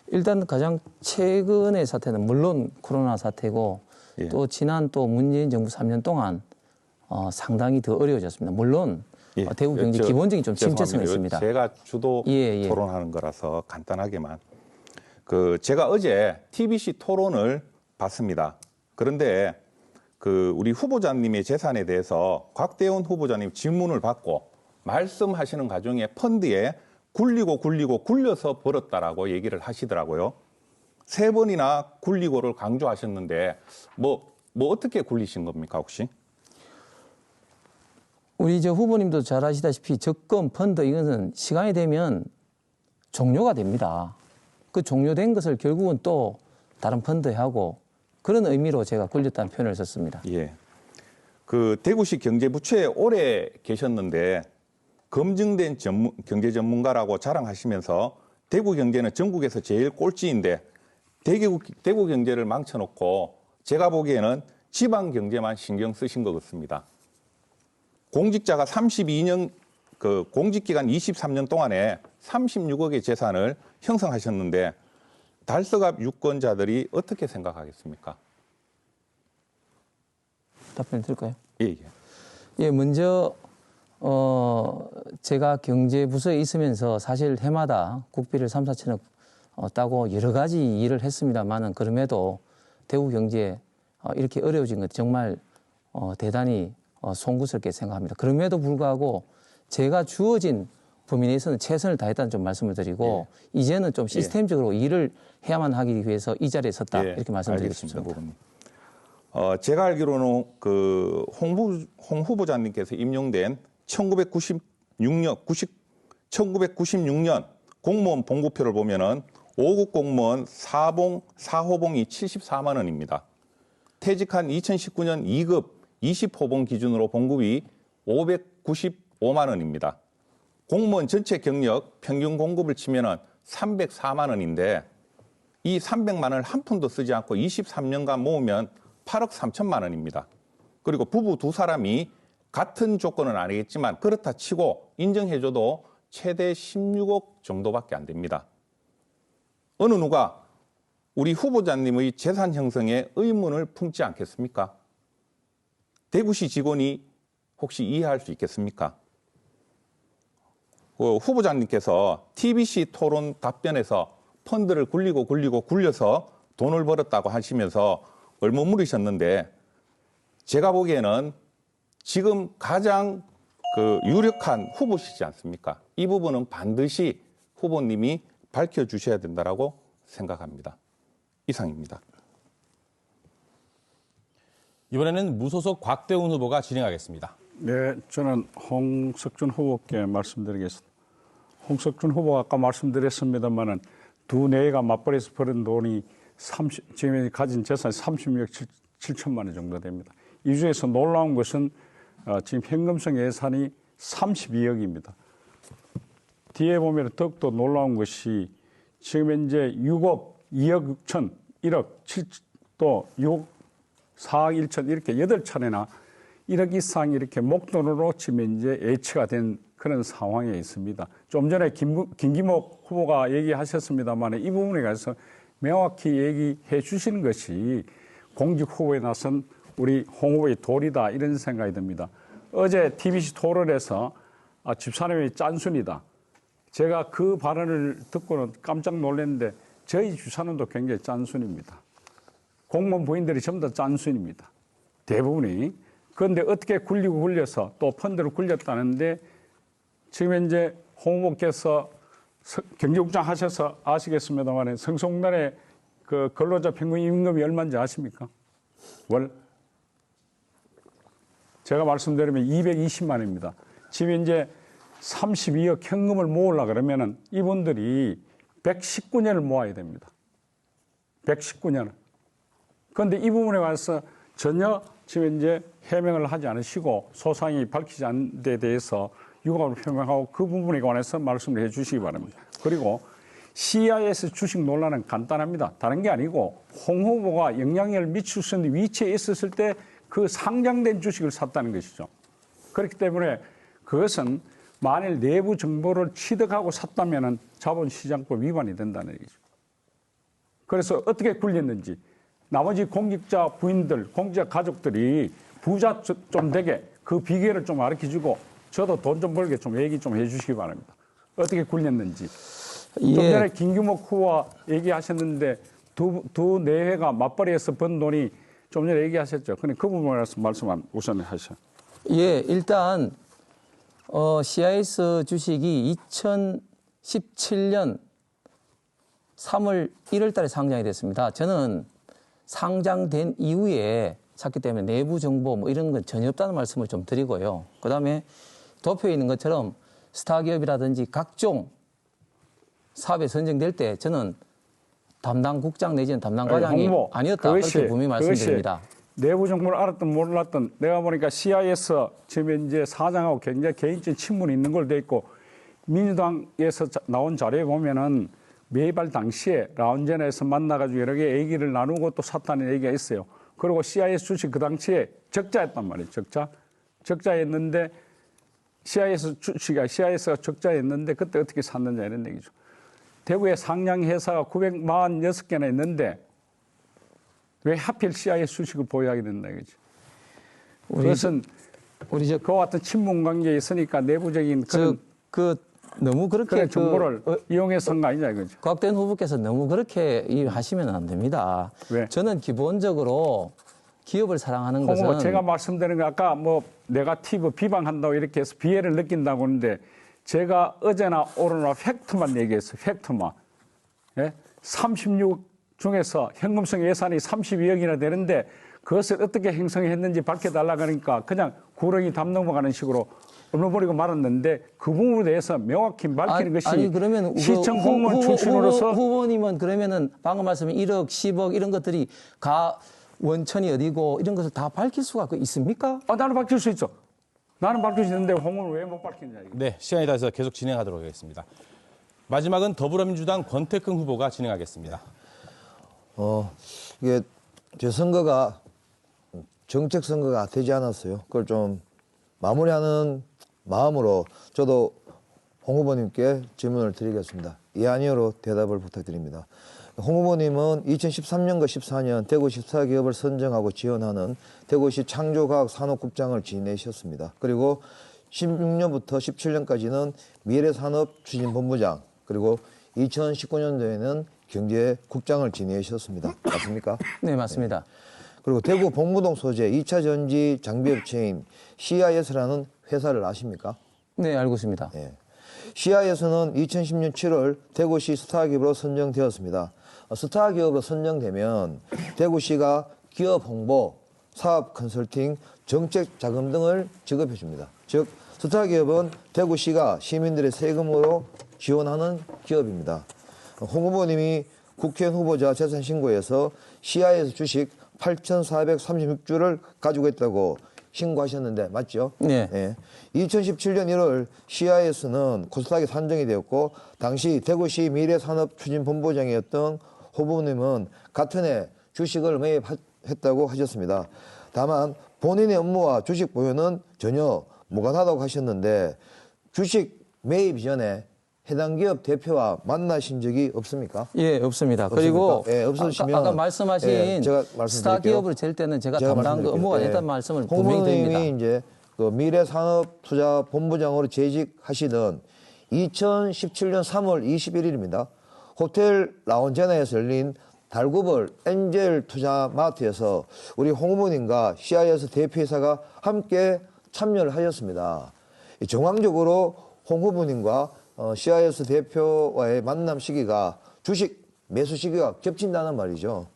일단 가장 최근의 사태는 물론 코로나 사태고 예. 또 지난 또 문재인 정부 3년 동안 상당히 더 어려워졌습니다. 물론 예. 대구 경제 기본적인 좀 침체성이 죄송합니다. 있습니다. 제가 주도 예. 토론하는 거라서 간단하게만. 제가 어제 TBC 토론을 봤습니다. 그런데 우리 후보자님의 재산에 대해서 곽대원 후보자님 질문을 받고 말씀하시는 과정에 펀드에 굴려서 벌었다라고 얘기를 하시더라고요. 3번이나 굴리고를 강조하셨는데 뭐 어떻게 굴리신 겁니까 혹시? 우리 후보님도 잘 아시다시피 적금, 펀드 이것은 시간이 되면 종료가 됩니다. 그 종료된 것을 결국은 또 다른 펀드에 하고 그런 의미로 제가 굴렸다는 표현을 썼습니다. 예. 대구시 경제부처에 오래 계셨는데 검증된 경제 전문가라고 자랑하시면서 대구 경제는 전국에서 제일 꼴찌인데 대구 경제를 망쳐놓고 제가 보기에는 지방 경제만 신경 쓰신 것 같습니다. 공직자가 32년, 공직기간 23년 동안에 36억의 재산을 형성하셨는데 달서갑 유권자들이 어떻게 생각하겠습니까? 답변 드릴까요? 예. 예, 먼저 제가 경제부서에 있으면서 사실 해마다 국비를 3, 4천억 따고 여러 가지 일을 했습니다만은 그럼에도 대구 경제 이렇게 어려워진 것 정말 대단히 송구스럽게 생각합니다. 그럼에도 불구하고 제가 주어진 범위 내에서는 최선을 다했다는 좀 말씀을 드리고 이제는 좀 시스템적으로 일을 해야만 하기 위해서 이 자리에 섰다 이렇게 말씀드리겠습니다. 제가 알기로는 홍 후보자님께서 임용된 1996년 공무원 봉급표를 보면은 5급 공무원 4호봉이 74만 원입니다. 퇴직한 2019년 2급 20호봉 기준으로 봉급이 595만 원입니다. 공무원 전체 경력 평균 공급을 치면은 304만 원인데 이 300만 원을 한 푼도 쓰지 않고 23년간 모으면 8억 3천만 원입니다. 그리고 부부 두 사람이 같은 조건은 아니겠지만 그렇다 치고 인정해줘도 최대 16억 정도밖에 안 됩니다. 어느 누가 우리 후보자님의 재산 형성에 의문을 품지 않겠습니까? 대구시 직원이 혹시 이해할 수 있겠습니까? 후보자님께서 TBC 토론 답변에서 펀드를 굴려서 돈을 벌었다고 하시면서 얼머무리셨는데 제가 보기에는 지금 가장 유력한 후보시지 않습니까? 이 부분은 반드시 후보님이 밝혀주셔야 된다고 생각합니다. 이상입니다. 이번에는 무소속 곽대운 후보가 진행하겠습니다. 네, 저는 홍석준 후보께 말씀드리겠습니다. 홍석준 후보가 아까 말씀드렸습니다만은 두 내가 맞벌이에서 벌은 돈이 지금 가진 재산이 36억 7천만 원 정도 됩니다. 이 중에서 놀라운 것은 지금 현금성 예산이 32억입니다. 뒤에 보면 더욱더 놀라운 것이 지금 현재 6억 2억 6천, 1억 7, 또 6억 4억 1천 이렇게 8차례나 1억 이상 이렇게 목돈으로 지금 현재 예치가 된 그런 상황에 있습니다. 좀 전에 김기목 후보가 얘기하셨습니다만 이 부분에 관해서 명확히 얘기해 주시는 것이 공직 후보에 나선 우리 홍 후보의 도리다 이런 생각이 듭니다. 어제 TBC 토론에서 집사람이 짠순이다. 제가 그 발언을 듣고는 깜짝 놀랐는데 저희 집사람도 굉장히 짠순입니다. 공무원 부인들이 전부 다 짠순입니다. 대부분이. 그런데 어떻게 굴려서 또 펀드를 굴렸다는데 지금 현재 홍 후보께서 경제국장 하셔서 아시겠습니다만 성송단의 그 근로자 평균 임금이 얼마인지 아십니까? 월? 제가 말씀드리면 220만 원입니다. 지금 현재 32억 현금을 모으려고 그러면은 이분들이 119년을 모아야 됩니다. 119년을. 그런데 이 부분에 관해서 전혀 지금 현재 해명을 하지 않으시고 소상히 밝히지 않은 데 대해서 유감을 표명하고 그 부분에 관해서 말씀을 해 주시기 바랍니다. 그리고 CIS 주식 논란은 간단합니다. 다른 게 아니고 홍 후보가 영향력을 미칠 수 있는 위치에 있었을 때 그 상장된 주식을 샀다는 것이죠. 그렇기 때문에 그것은 만일 내부 정보를 취득하고 샀다면 자본시장법 위반이 된다는 얘기죠. 그래서 어떻게 굴렸는지 나머지 공직자 부인들, 공직자 가족들이 부자 좀 되게 그 비결을 좀 가르쳐주고 저도 돈 좀 벌게 좀 얘기 좀 해주시기 바랍니다. 어떻게 굴렸는지. 좀 전에 김규목 후보와 얘기하셨는데 두 내회가 맞벌이해서 번 돈이 좀 전에 얘기하셨죠. 근데 그 부분에 대해서 말씀 우선 하시죠. 예, 일단 CIS 주식이 2017년 3월 1월 달에 상장이 됐습니다. 저는 상장된 이후에 샀기 때문에 내부 정보 뭐 이런 건 전혀 없다는 말씀을 좀 드리고요. 그다음에 도표에 있는 것처럼 스타 기업이라든지 각종 사업에 선정될 때 저는 담당 국장 내지는 담당 과장이 아니었다. 그렇게 분명히 말씀드립니다. 내부 정보를 알았든 몰랐든 내가 보니까 CIS 지금 이제 사장하고 굉장히 개인적인 친분이 있는 걸로 돼 있고 민주당에서 나온 자료에 보면은 매발 당시에 라운전에서 만나가지고 여러 개 얘기를 나누고 또 샀다는 얘기가 있어요. 그리고 CIS 주식 그 당시에 적자였단 말이에요. 적자였는데 CIS가 적자였는데 그때 어떻게 샀느냐 이런 얘기죠. 대구에 상장 회사가 946개나 있는데 왜 하필 CIS 주식을 보유하게 된다 이거죠. 그것은 그와 같은 친분 관계에 있으니까 내부적인 그런 너무 그렇게 정보를 이용해서 한 거 아니냐 이거죠. 곽대현 후보께서 너무 그렇게 하시면 안 됩니다. 왜? 저는 기본적으로 기업을 사랑하는 것은 제가 말씀드린 거 아까 뭐 네거티브 비방한다고 이렇게 해서 비애를 느낀다고 하는데 제가 어제나 오늘나 팩트만 얘기했어요. 팩트만. 예? 36 중에서 현금성 예산이 32억이나 되는데 그것을 어떻게 형성했는지 밝혀달라 그러니까 그냥 구렁이 담 넘어가는 식으로 얼어버리고 말았는데 그 부분에 대해서 명확히 밝히는 것이 그러면 시청 공무원 출신으로서 후보님은 그러면은 방금 말씀인 1억, 10억 이런 것들이 원천이 어디고 이런 것을 다 밝힐 수가 있습니까? 나는 밝힐 수 있어. 나는 밝힐 수 있는데 홍은 왜 못 밝히냐. 이거. 네, 시간이 다 돼서 계속 진행하도록 하겠습니다. 마지막은 더불어민주당 권태긍 후보가 진행하겠습니다. 이게 제 선거가 정책 선거가 되지 않았어요. 그걸 좀 마무리하는 마음으로 저도 홍 후보님께 질문을 드리겠습니다. 예, 아니요로 대답을 부탁드립니다. 홍 후보님은 2013년과 14년 대구시 스타기업을 선정하고 지원하는 대구시 창조과학산업국장을 지내셨습니다. 그리고 16년부터 17년까지는 미래산업추진본부장, 그리고 2019년도에는 경제국장을 지내셨습니다. 맞습니까? 네, 맞습니다. 그리고 대구 봉무동 소재 2차 전지 장비업체인 CIS라는 회사를 아십니까? 네, 알고 있습니다. 네. CIS는 2010년 7월 대구시 스타기업으로 선정되었습니다. 스타기업으로 선정되면 대구시가 기업 홍보, 사업 컨설팅, 정책 자금 등을 지급해 줍니다. 즉 스타기업은 대구시가 시민들의 세금으로 지원하는 기업입니다. 홍 후보님이 국회의원 후보자 재산 신고에서 CIS 주식 8,436주를 가지고 있다고 신고하셨는데 맞죠? 네. 2017년 1월 CIS는 코스닥에 산정이 되었고 당시 대구시 미래산업추진본부장이었던 후보님은 같은 해 주식을 매입했다고 하셨습니다. 다만 본인의 업무와 주식 보유는 전혀 무관하다고 하셨는데 주식 매입 이전에 해당 기업 대표와 만나신 적이 없습니까? 예, 없습니다. 그리고 예, 없으시면 아까 말씀하신 예, 제가 스타 기업을 잴 때는 제가 담당 업무가 됐다는 말씀을 분명히 드립니다. 홍 이제 그 미래산업투자본부장으로 재직하시던 2017년 3월 21일입니다. 호텔 라운제나에서 열린 달구벌 엔젤 투자마트에서 우리 홍 후보님과 CIS 대표이사가 함께 참여를 하셨습니다. 정황적으로 홍 후보님과 CIS 대표와의 만남 시기가 주식 매수 시기가 겹친다는 말이죠.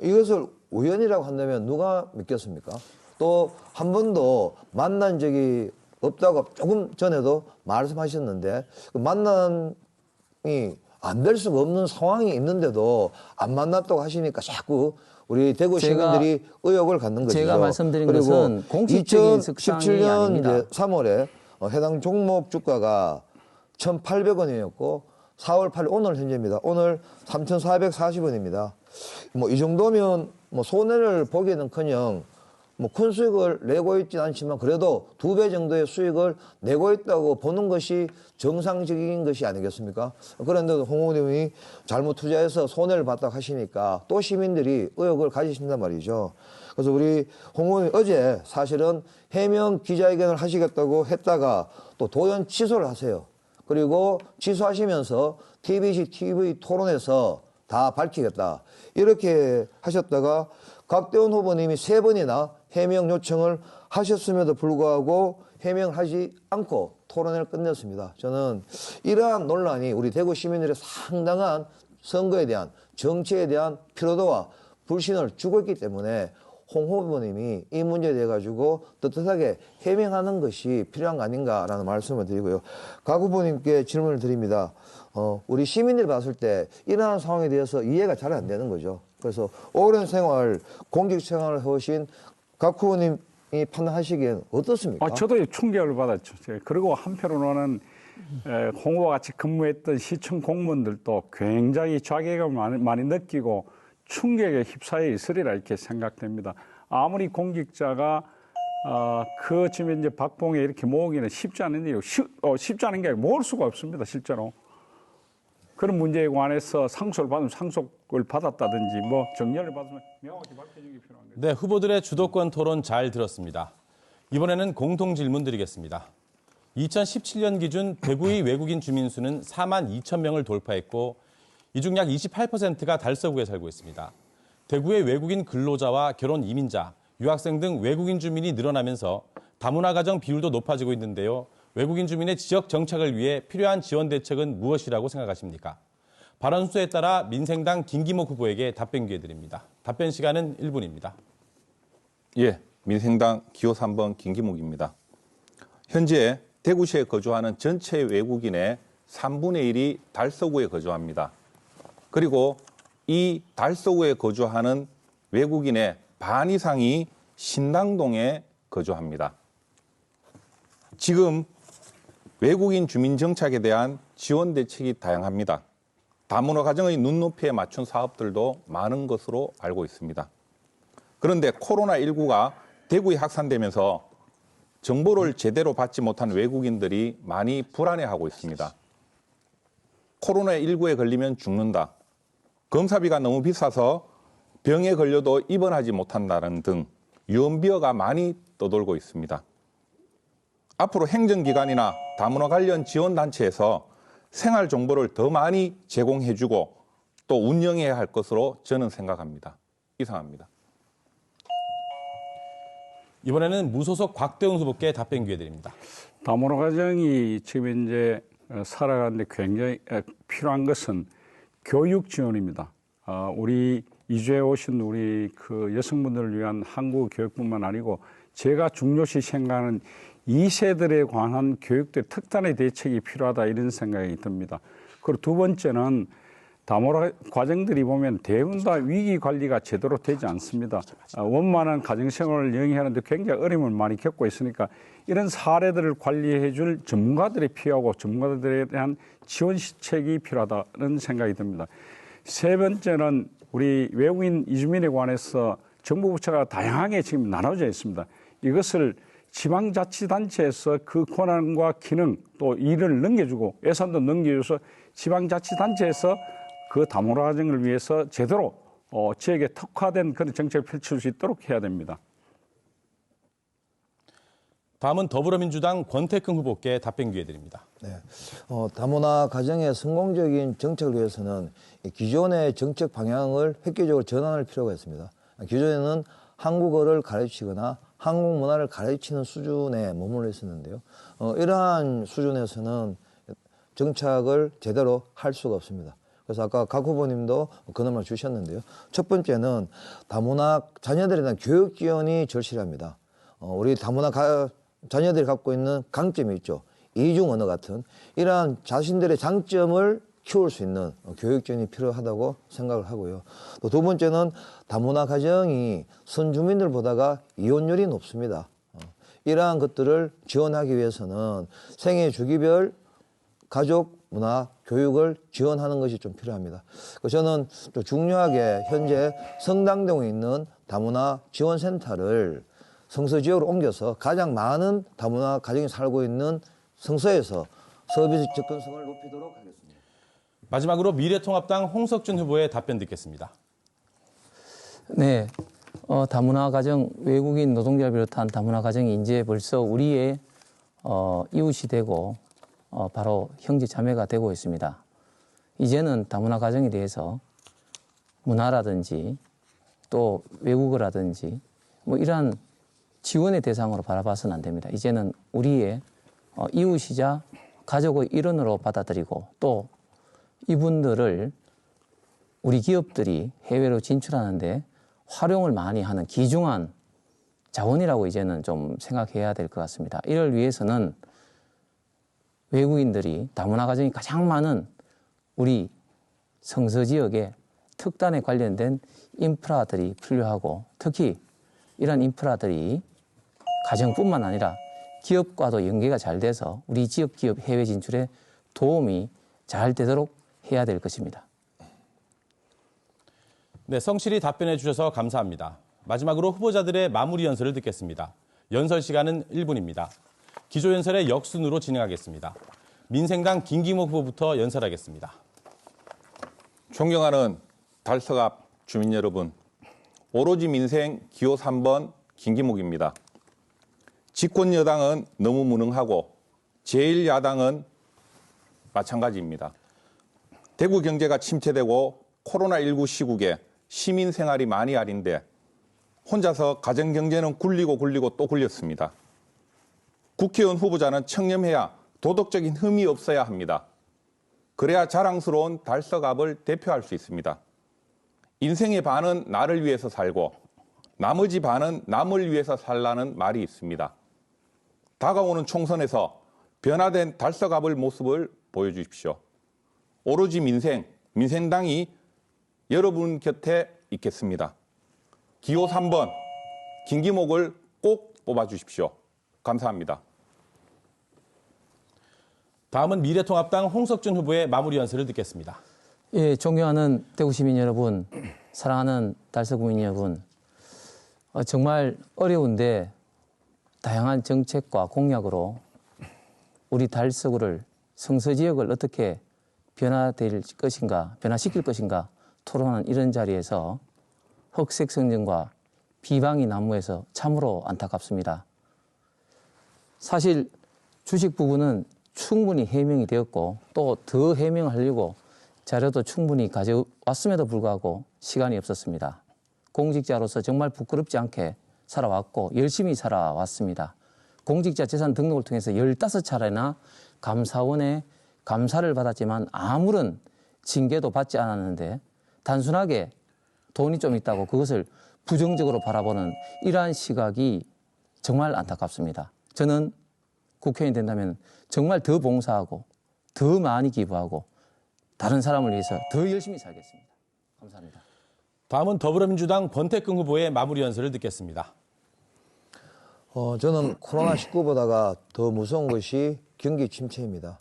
이것을 우연이라고 한다면 누가 믿겠습니까? 또 한 번도 만난 적이 없다고 조금 전에도 말씀하셨는데 그 만남이 안 될 수가 없는 상황이 있는데도 안 만났다고 하시니까 자꾸 우리 대구 시민들이 의혹을 갖는 것이죠. 제가 말씀드린 것은 공식적인 석상이 아닙니다. 3월에 해당 종목 주가가 1,800원이었고 4월 8일 오늘 현재입니다. 오늘 3,440원입니다. 뭐 이 정도면 뭐 손해를 보기는커녕 뭐 큰 수익을 내고 있진 않지만 그래도 2배 정도의 수익을 내고 있다고 보는 것이 정상적인 것이 아니겠습니까? 그런데도 홍 후보님이 잘못 투자해서 손해를 봤다고 하시니까 또 시민들이 의혹을 가지신단 말이죠. 그래서 우리 홍 후보님 어제 사실은 해명 기자회견을 하시겠다고 했다가 또 돌연 취소를 하세요. 그리고 취소하시면서 TBC TV 토론에서 다 밝히겠다. 이렇게 하셨다가 곽대원 후보님이 3번이나 해명 요청을 하셨음에도 불구하고 해명하지 않고 토론회를 끝냈습니다. 저는 이러한 논란이 우리 대구 시민들의 상당한 선거에 대한 정치에 대한 피로도와 불신을 주고 있기 때문에 홍 후보님이 이 문제에 대해 가지고 떳떳하게 해명하는 것이 필요한 거 아닌가라는 말씀을 드리고요. 곽 후보님께 질문을 드립니다. 우리 시민들이 봤을 때 이러한 상황에 대해서 이해가 잘 안 되는 거죠. 그래서 오랜 생활, 공직 생활을 해오신 각 후보님이 판단하시기엔 어떻습니까? 저도 충격을 받았죠. 그리고 한편으로는 홍보와 같이 근무했던 시청 공무원들도 굉장히 자괴감을 많이 느끼고 충격에 휩싸여 있으리라 이렇게 생각됩니다. 아무리 공직자가 지금 이제 박봉에 이렇게 모으기는 쉽지 않은 일이고 쉽지 않은 게 아니고 모을 수가 없습니다, 실제로. 그런 문제에 관해서 상속을 받으면 상속을 받았다든지 뭐 정렬을 받으면 명확히 밝혀주는 게 필요한 거죠. 네, 후보들의 주도권 토론 잘 들었습니다. 이번에는 공통 질문 드리겠습니다. 2017년 기준 대구의 외국인 주민 수는 4만 2천 명을 돌파했고 이 중 약 28%가 달서구에 살고 있습니다. 대구의 외국인 근로자와 결혼 이민자, 유학생 등 외국인 주민이 늘어나면서 다문화 가정 비율도 높아지고 있는데요. 외국인 주민의 지역 정착을 위해 필요한 지원 대책은 무엇이라고 생각하십니까? 발언 순서에 따라 민생당 김기목 후보에게 답변 기회 드립니다. 답변 시간은 1분입니다. 예, 민생당 기호 3번 김기묵입니다. 현재 대구시에 거주하는 전체 외국인의 3분의 1이 달서구에 거주합니다. 그리고 이 달서구에 거주하는 외국인의 반 이상이 신당동에 거주합니다. 지금 외국인 주민 정착에 대한 지원 대책이 다양합니다. 다문화 가정의 눈높이에 맞춘 사업들도 많은 것으로 알고 있습니다. 그런데 코로나19가 대구에 확산되면서 정보를 제대로 받지 못한 외국인들이 많이 불안해하고 있습니다. 코로나19에 걸리면 죽는다. 검사비가 너무 비싸서 병에 걸려도 입원하지 못한다는 등 유언비어가 많이 떠돌고 있습니다. 앞으로 행정기관이나 다문화 관련 지원단체에서 생활 정보를 더 많이 제공해주고 또 운영해야 할 것으로 저는 생각합니다. 이상입니다. 이번에는 무소속 곽대웅 후보께 답변 기회 드립니다. 다문화 가정이 지금 이제 살아가는데 굉장히 필요한 것은 교육 지원입니다. 우리 이주해 오신 우리 그 여성분들을 위한 한국 교육뿐만 아니고 제가 중요시 생각하는 2세들에 관한 교육대 특단의 대책이 필요하다 이런 생각이 듭니다. 그리고 두 번째는 다문화 과정들이 보면 대부분 다 위기 관리가 제대로 되지 않습니다. 원만한 가정생활을 영위하는데 굉장히 어려움을 많이 겪고 있으니까 이런 사례들을 관리해 줄 전문가들이 필요하고 전문가들에 대한 지원 시책이 필요하다는 생각이 듭니다. 세 번째는 우리 외국인 이주민에 관해서 정부 부처가 다양하게 지금 나눠져 있습니다. 이것을 지방자치단체에서 그 권한과 기능 또 일을 넘겨주고 예산도 넘겨줘서 지방자치단체에서 그 다문화 가정을 위해서 제대로 지역에 특화된 그런 정책을 펼칠 수 있도록 해야 됩니다. 다음은 더불어민주당 권태흠 후보께 답변 기회 드립니다. 네. 다문화 가정의 성공적인 정책을 위해서는 기존의 정책 방향을 획기적으로 전환할 필요가 있습니다. 기존에는 한국어를 가르치거나 한국 문화를 가르치는 수준에 머물러 있었는데요. 이러한 수준에서는 정착을 제대로 할 수가 없습니다. 그래서 아까 각 후보님도 그런 말 주셨는데요. 첫 번째는 다문화 자녀들에 대한 교육 지원이 절실합니다. 우리 다문화 자녀들이 갖고 있는 강점이 있죠. 이중 언어 같은 이러한 자신들의 장점을 키울 수 있는 교육 지원이 필요하다고 생각을 하고요. 또 두 번째는 다문화 가정이 선주민들보다가 이혼율이 높습니다. 이러한 것들을 지원하기 위해서는 생애 주기별 가족 문화 교육을 지원하는 것이 좀 필요합니다. 저는 또 중요하게 현재 성당동에 있는 다문화 지원센터를 성서 지역으로 옮겨서 가장 많은 다문화 가정이 살고 있는 성서에서 서비스 접근성을 높이도록 하겠습니다. 마지막으로 미래통합당 홍석준 후보의 답변 듣겠습니다. 네, 다문화 가정 외국인 노동자를 비롯한 다문화 가정이 이제 벌써 우리의 이웃이 되고 바로 형제 자매가 되고 있습니다. 이제는 다문화 가정에 대해서 문화라든지 또 외국어라든지 뭐 이러한 지원의 대상으로 바라봐서는 안 됩니다. 이제는 우리의 이웃이자 가족의 일원으로 받아들이고 또 이분들을 우리 기업들이 해외로 진출하는데 활용을 많이 하는 귀중한 자원이라고 이제는 좀 생각해야 될 것 같습니다. 이를 위해서는 외국인들이 다문화 가정이 가장 많은 우리 성서 지역에 특단에 관련된 인프라들이 필요하고 특히 이런 인프라들이 가정뿐만 아니라 기업과도 연계가 잘 돼서 우리 지역 기업 해외 진출에 도움이 잘 되도록 해야 될 것입니다. 네, 성실히 답변해 주셔서 감사합니다. 마지막으로 후보자들의 마무리 연설을 듣겠습니다. 연설 시간은 1분입니다. 기조연설의 역순으로 진행하겠습니다. 민생당 김기목 후보부터 연설하겠습니다. 존경하는 달석 앞 주민 여러분, 오로지 민생 기호 3번 김기목입니다. 집권 여당은 너무 무능하고 제1야당은 마찬가지입니다. 대구 경제가 침체되고 코로나19 시국에 시민 생활이 많이 아린데 혼자서 가정 경제는 굴리고 또 굴렸습니다. 국회의원 후보자는 청렴해야 도덕적인 흠이 없어야 합니다. 그래야 자랑스러운 달석압을 대표할 수 있습니다. 인생의 반은 나를 위해서 살고 나머지 반은 남을 위해서 살라는 말이 있습니다. 다가오는 총선에서 변화된 달석압을 모습을 보여주십시오. 오로지 민생당이 여러분 곁에 있겠습니다. 기호 3번 김기목을 꼭 뽑아주십시오. 감사합니다. 다음은 미래통합당 홍석준 후보의 마무리 연설을 듣겠습니다. 예, 존경하는 대구 시민 여러분, 사랑하는 달석 국민 여러분, 정말 어려운데 다양한 정책과 공약으로 우리 달서구를 성서 지역을 어떻게 변화시킬 것인가 토론하는 이런 자리에서 흑색 성전과 비방이 난무해서 참으로 안타깝습니다. 사실 주식 부분은 충분히 해명이 되었고 또 더 해명하려고 자료도 충분히 가져왔음에도 불구하고 시간이 없었습니다. 공직자로서 정말 부끄럽지 않게 살아왔고 열심히 살아왔습니다. 공직자 재산 등록을 통해서 15차례나 감사원에 감사를 받았지만 아무런 징계도 받지 않았는데 단순하게 돈이 좀 있다고 그것을 부정적으로 바라보는 이러한 시각이 정말 안타깝습니다. 저는 국회의원이 된다면 정말 더 봉사하고 더 많이 기부하고 다른 사람을 위해서 더 열심히 살겠습니다. 감사합니다. 다음은 더불어민주당 번태근 후보의 마무리 연설을 듣겠습니다. 저는 코로나19보다가 더 무서운 것이 경기 침체입니다.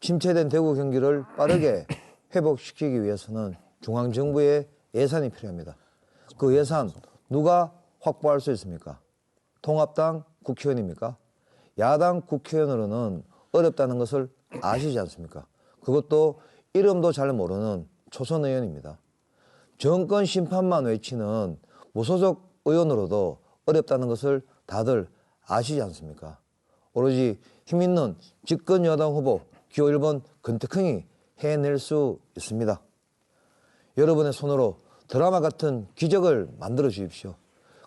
침체된 대구 경기를 빠르게 회복시키기 위해서는 중앙정부의 예산이 필요합니다. 그 예산 누가 확보할 수 있습니까? 통합당 국회의원입니까? 야당 국회의원으로는 어렵다는 것을 아시지 않습니까? 그것도 이름도 잘 모르는 초선 의원입니다. 정권 심판만 외치는 무소속 의원으로도 어렵다는 것을 다들 아시지 않습니까? 오로지 힘있는 집권 여당 후보 기호 1번 권태형이 해낼 수 있습니다. 여러분의 손으로 드라마 같은 기적을 만들어 주십시오.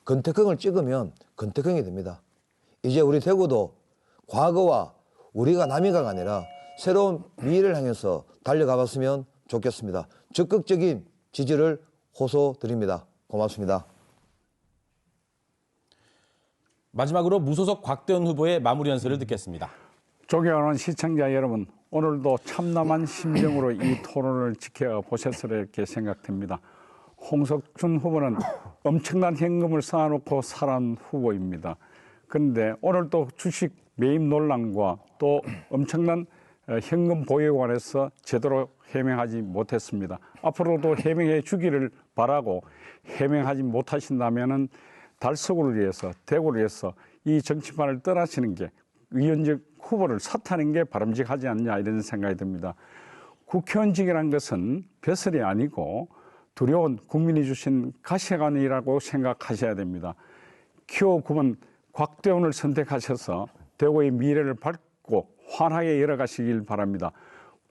권태형을 찍으면 권태형이 됩니다. 이제 우리 대구도 과거와 우리가 남이가가 아니라 새로운 미래를 향해서 달려가 봤으면 좋겠습니다. 적극적인 지지를 호소드립니다. 고맙습니다. 마지막으로 무소속 곽대원 후보의 마무리 연설을 듣겠습니다. 존경하는 시청자 여러분, 오늘도 참담한 심정으로 이 토론을 지켜보셨으리 이렇게 생각됩니다. 홍석준 후보는 엄청난 현금을 쌓아놓고 살아온 후보입니다. 그런데 오늘도 주식 매입 논란과 또 엄청난 현금 보유에 관해서 제대로 해명하지 못했습니다. 앞으로도 해명해 주기를 바라고 해명하지 못하신다면은 달서구를 위해서 대구를 위해서 이 정치판을 떠나시는 게 위원직 후보를 사퇴하는 게 바람직하지 않냐 이런 생각이 듭니다. 국회의원직이라는 것은 벼슬이 아니고 두려운 국민이 주신 가시관이라고 생각하셔야 됩니다. 기호 9번 곽대원을 선택하셔서 대구의 미래를 밝고 환하게 열어가시길 바랍니다.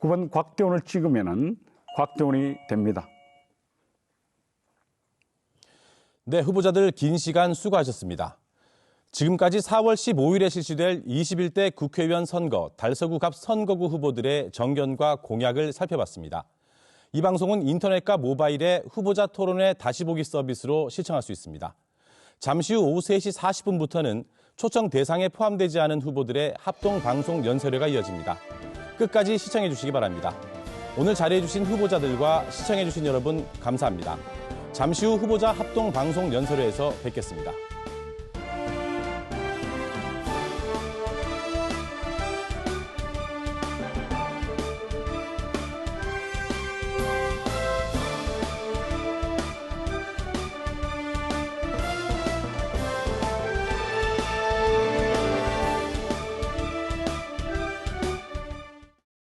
9번 곽대원을 찍으면은 곽대원이 됩니다. 네, 후보자들 긴 시간 수고하셨습니다. 지금까지 4월 15일에 실시될 21대 국회의원 선거 달서구 갑 선거구 후보들의 정견과 공약을 살펴봤습니다. 이 방송은 인터넷과 모바일의 후보자 토론회 다시 보기 서비스로 시청할 수 있습니다. 잠시 후 오후 3시 40분부터는 초청 대상에 포함되지 않은 후보들의 합동 방송 연설회가 이어집니다. 끝까지 시청해 주시기 바랍니다. 오늘 자리해주신 후보자들과 시청해주신 여러분 감사합니다. 잠시 후 후보자 합동 방송 연설회에서 뵙겠습니다.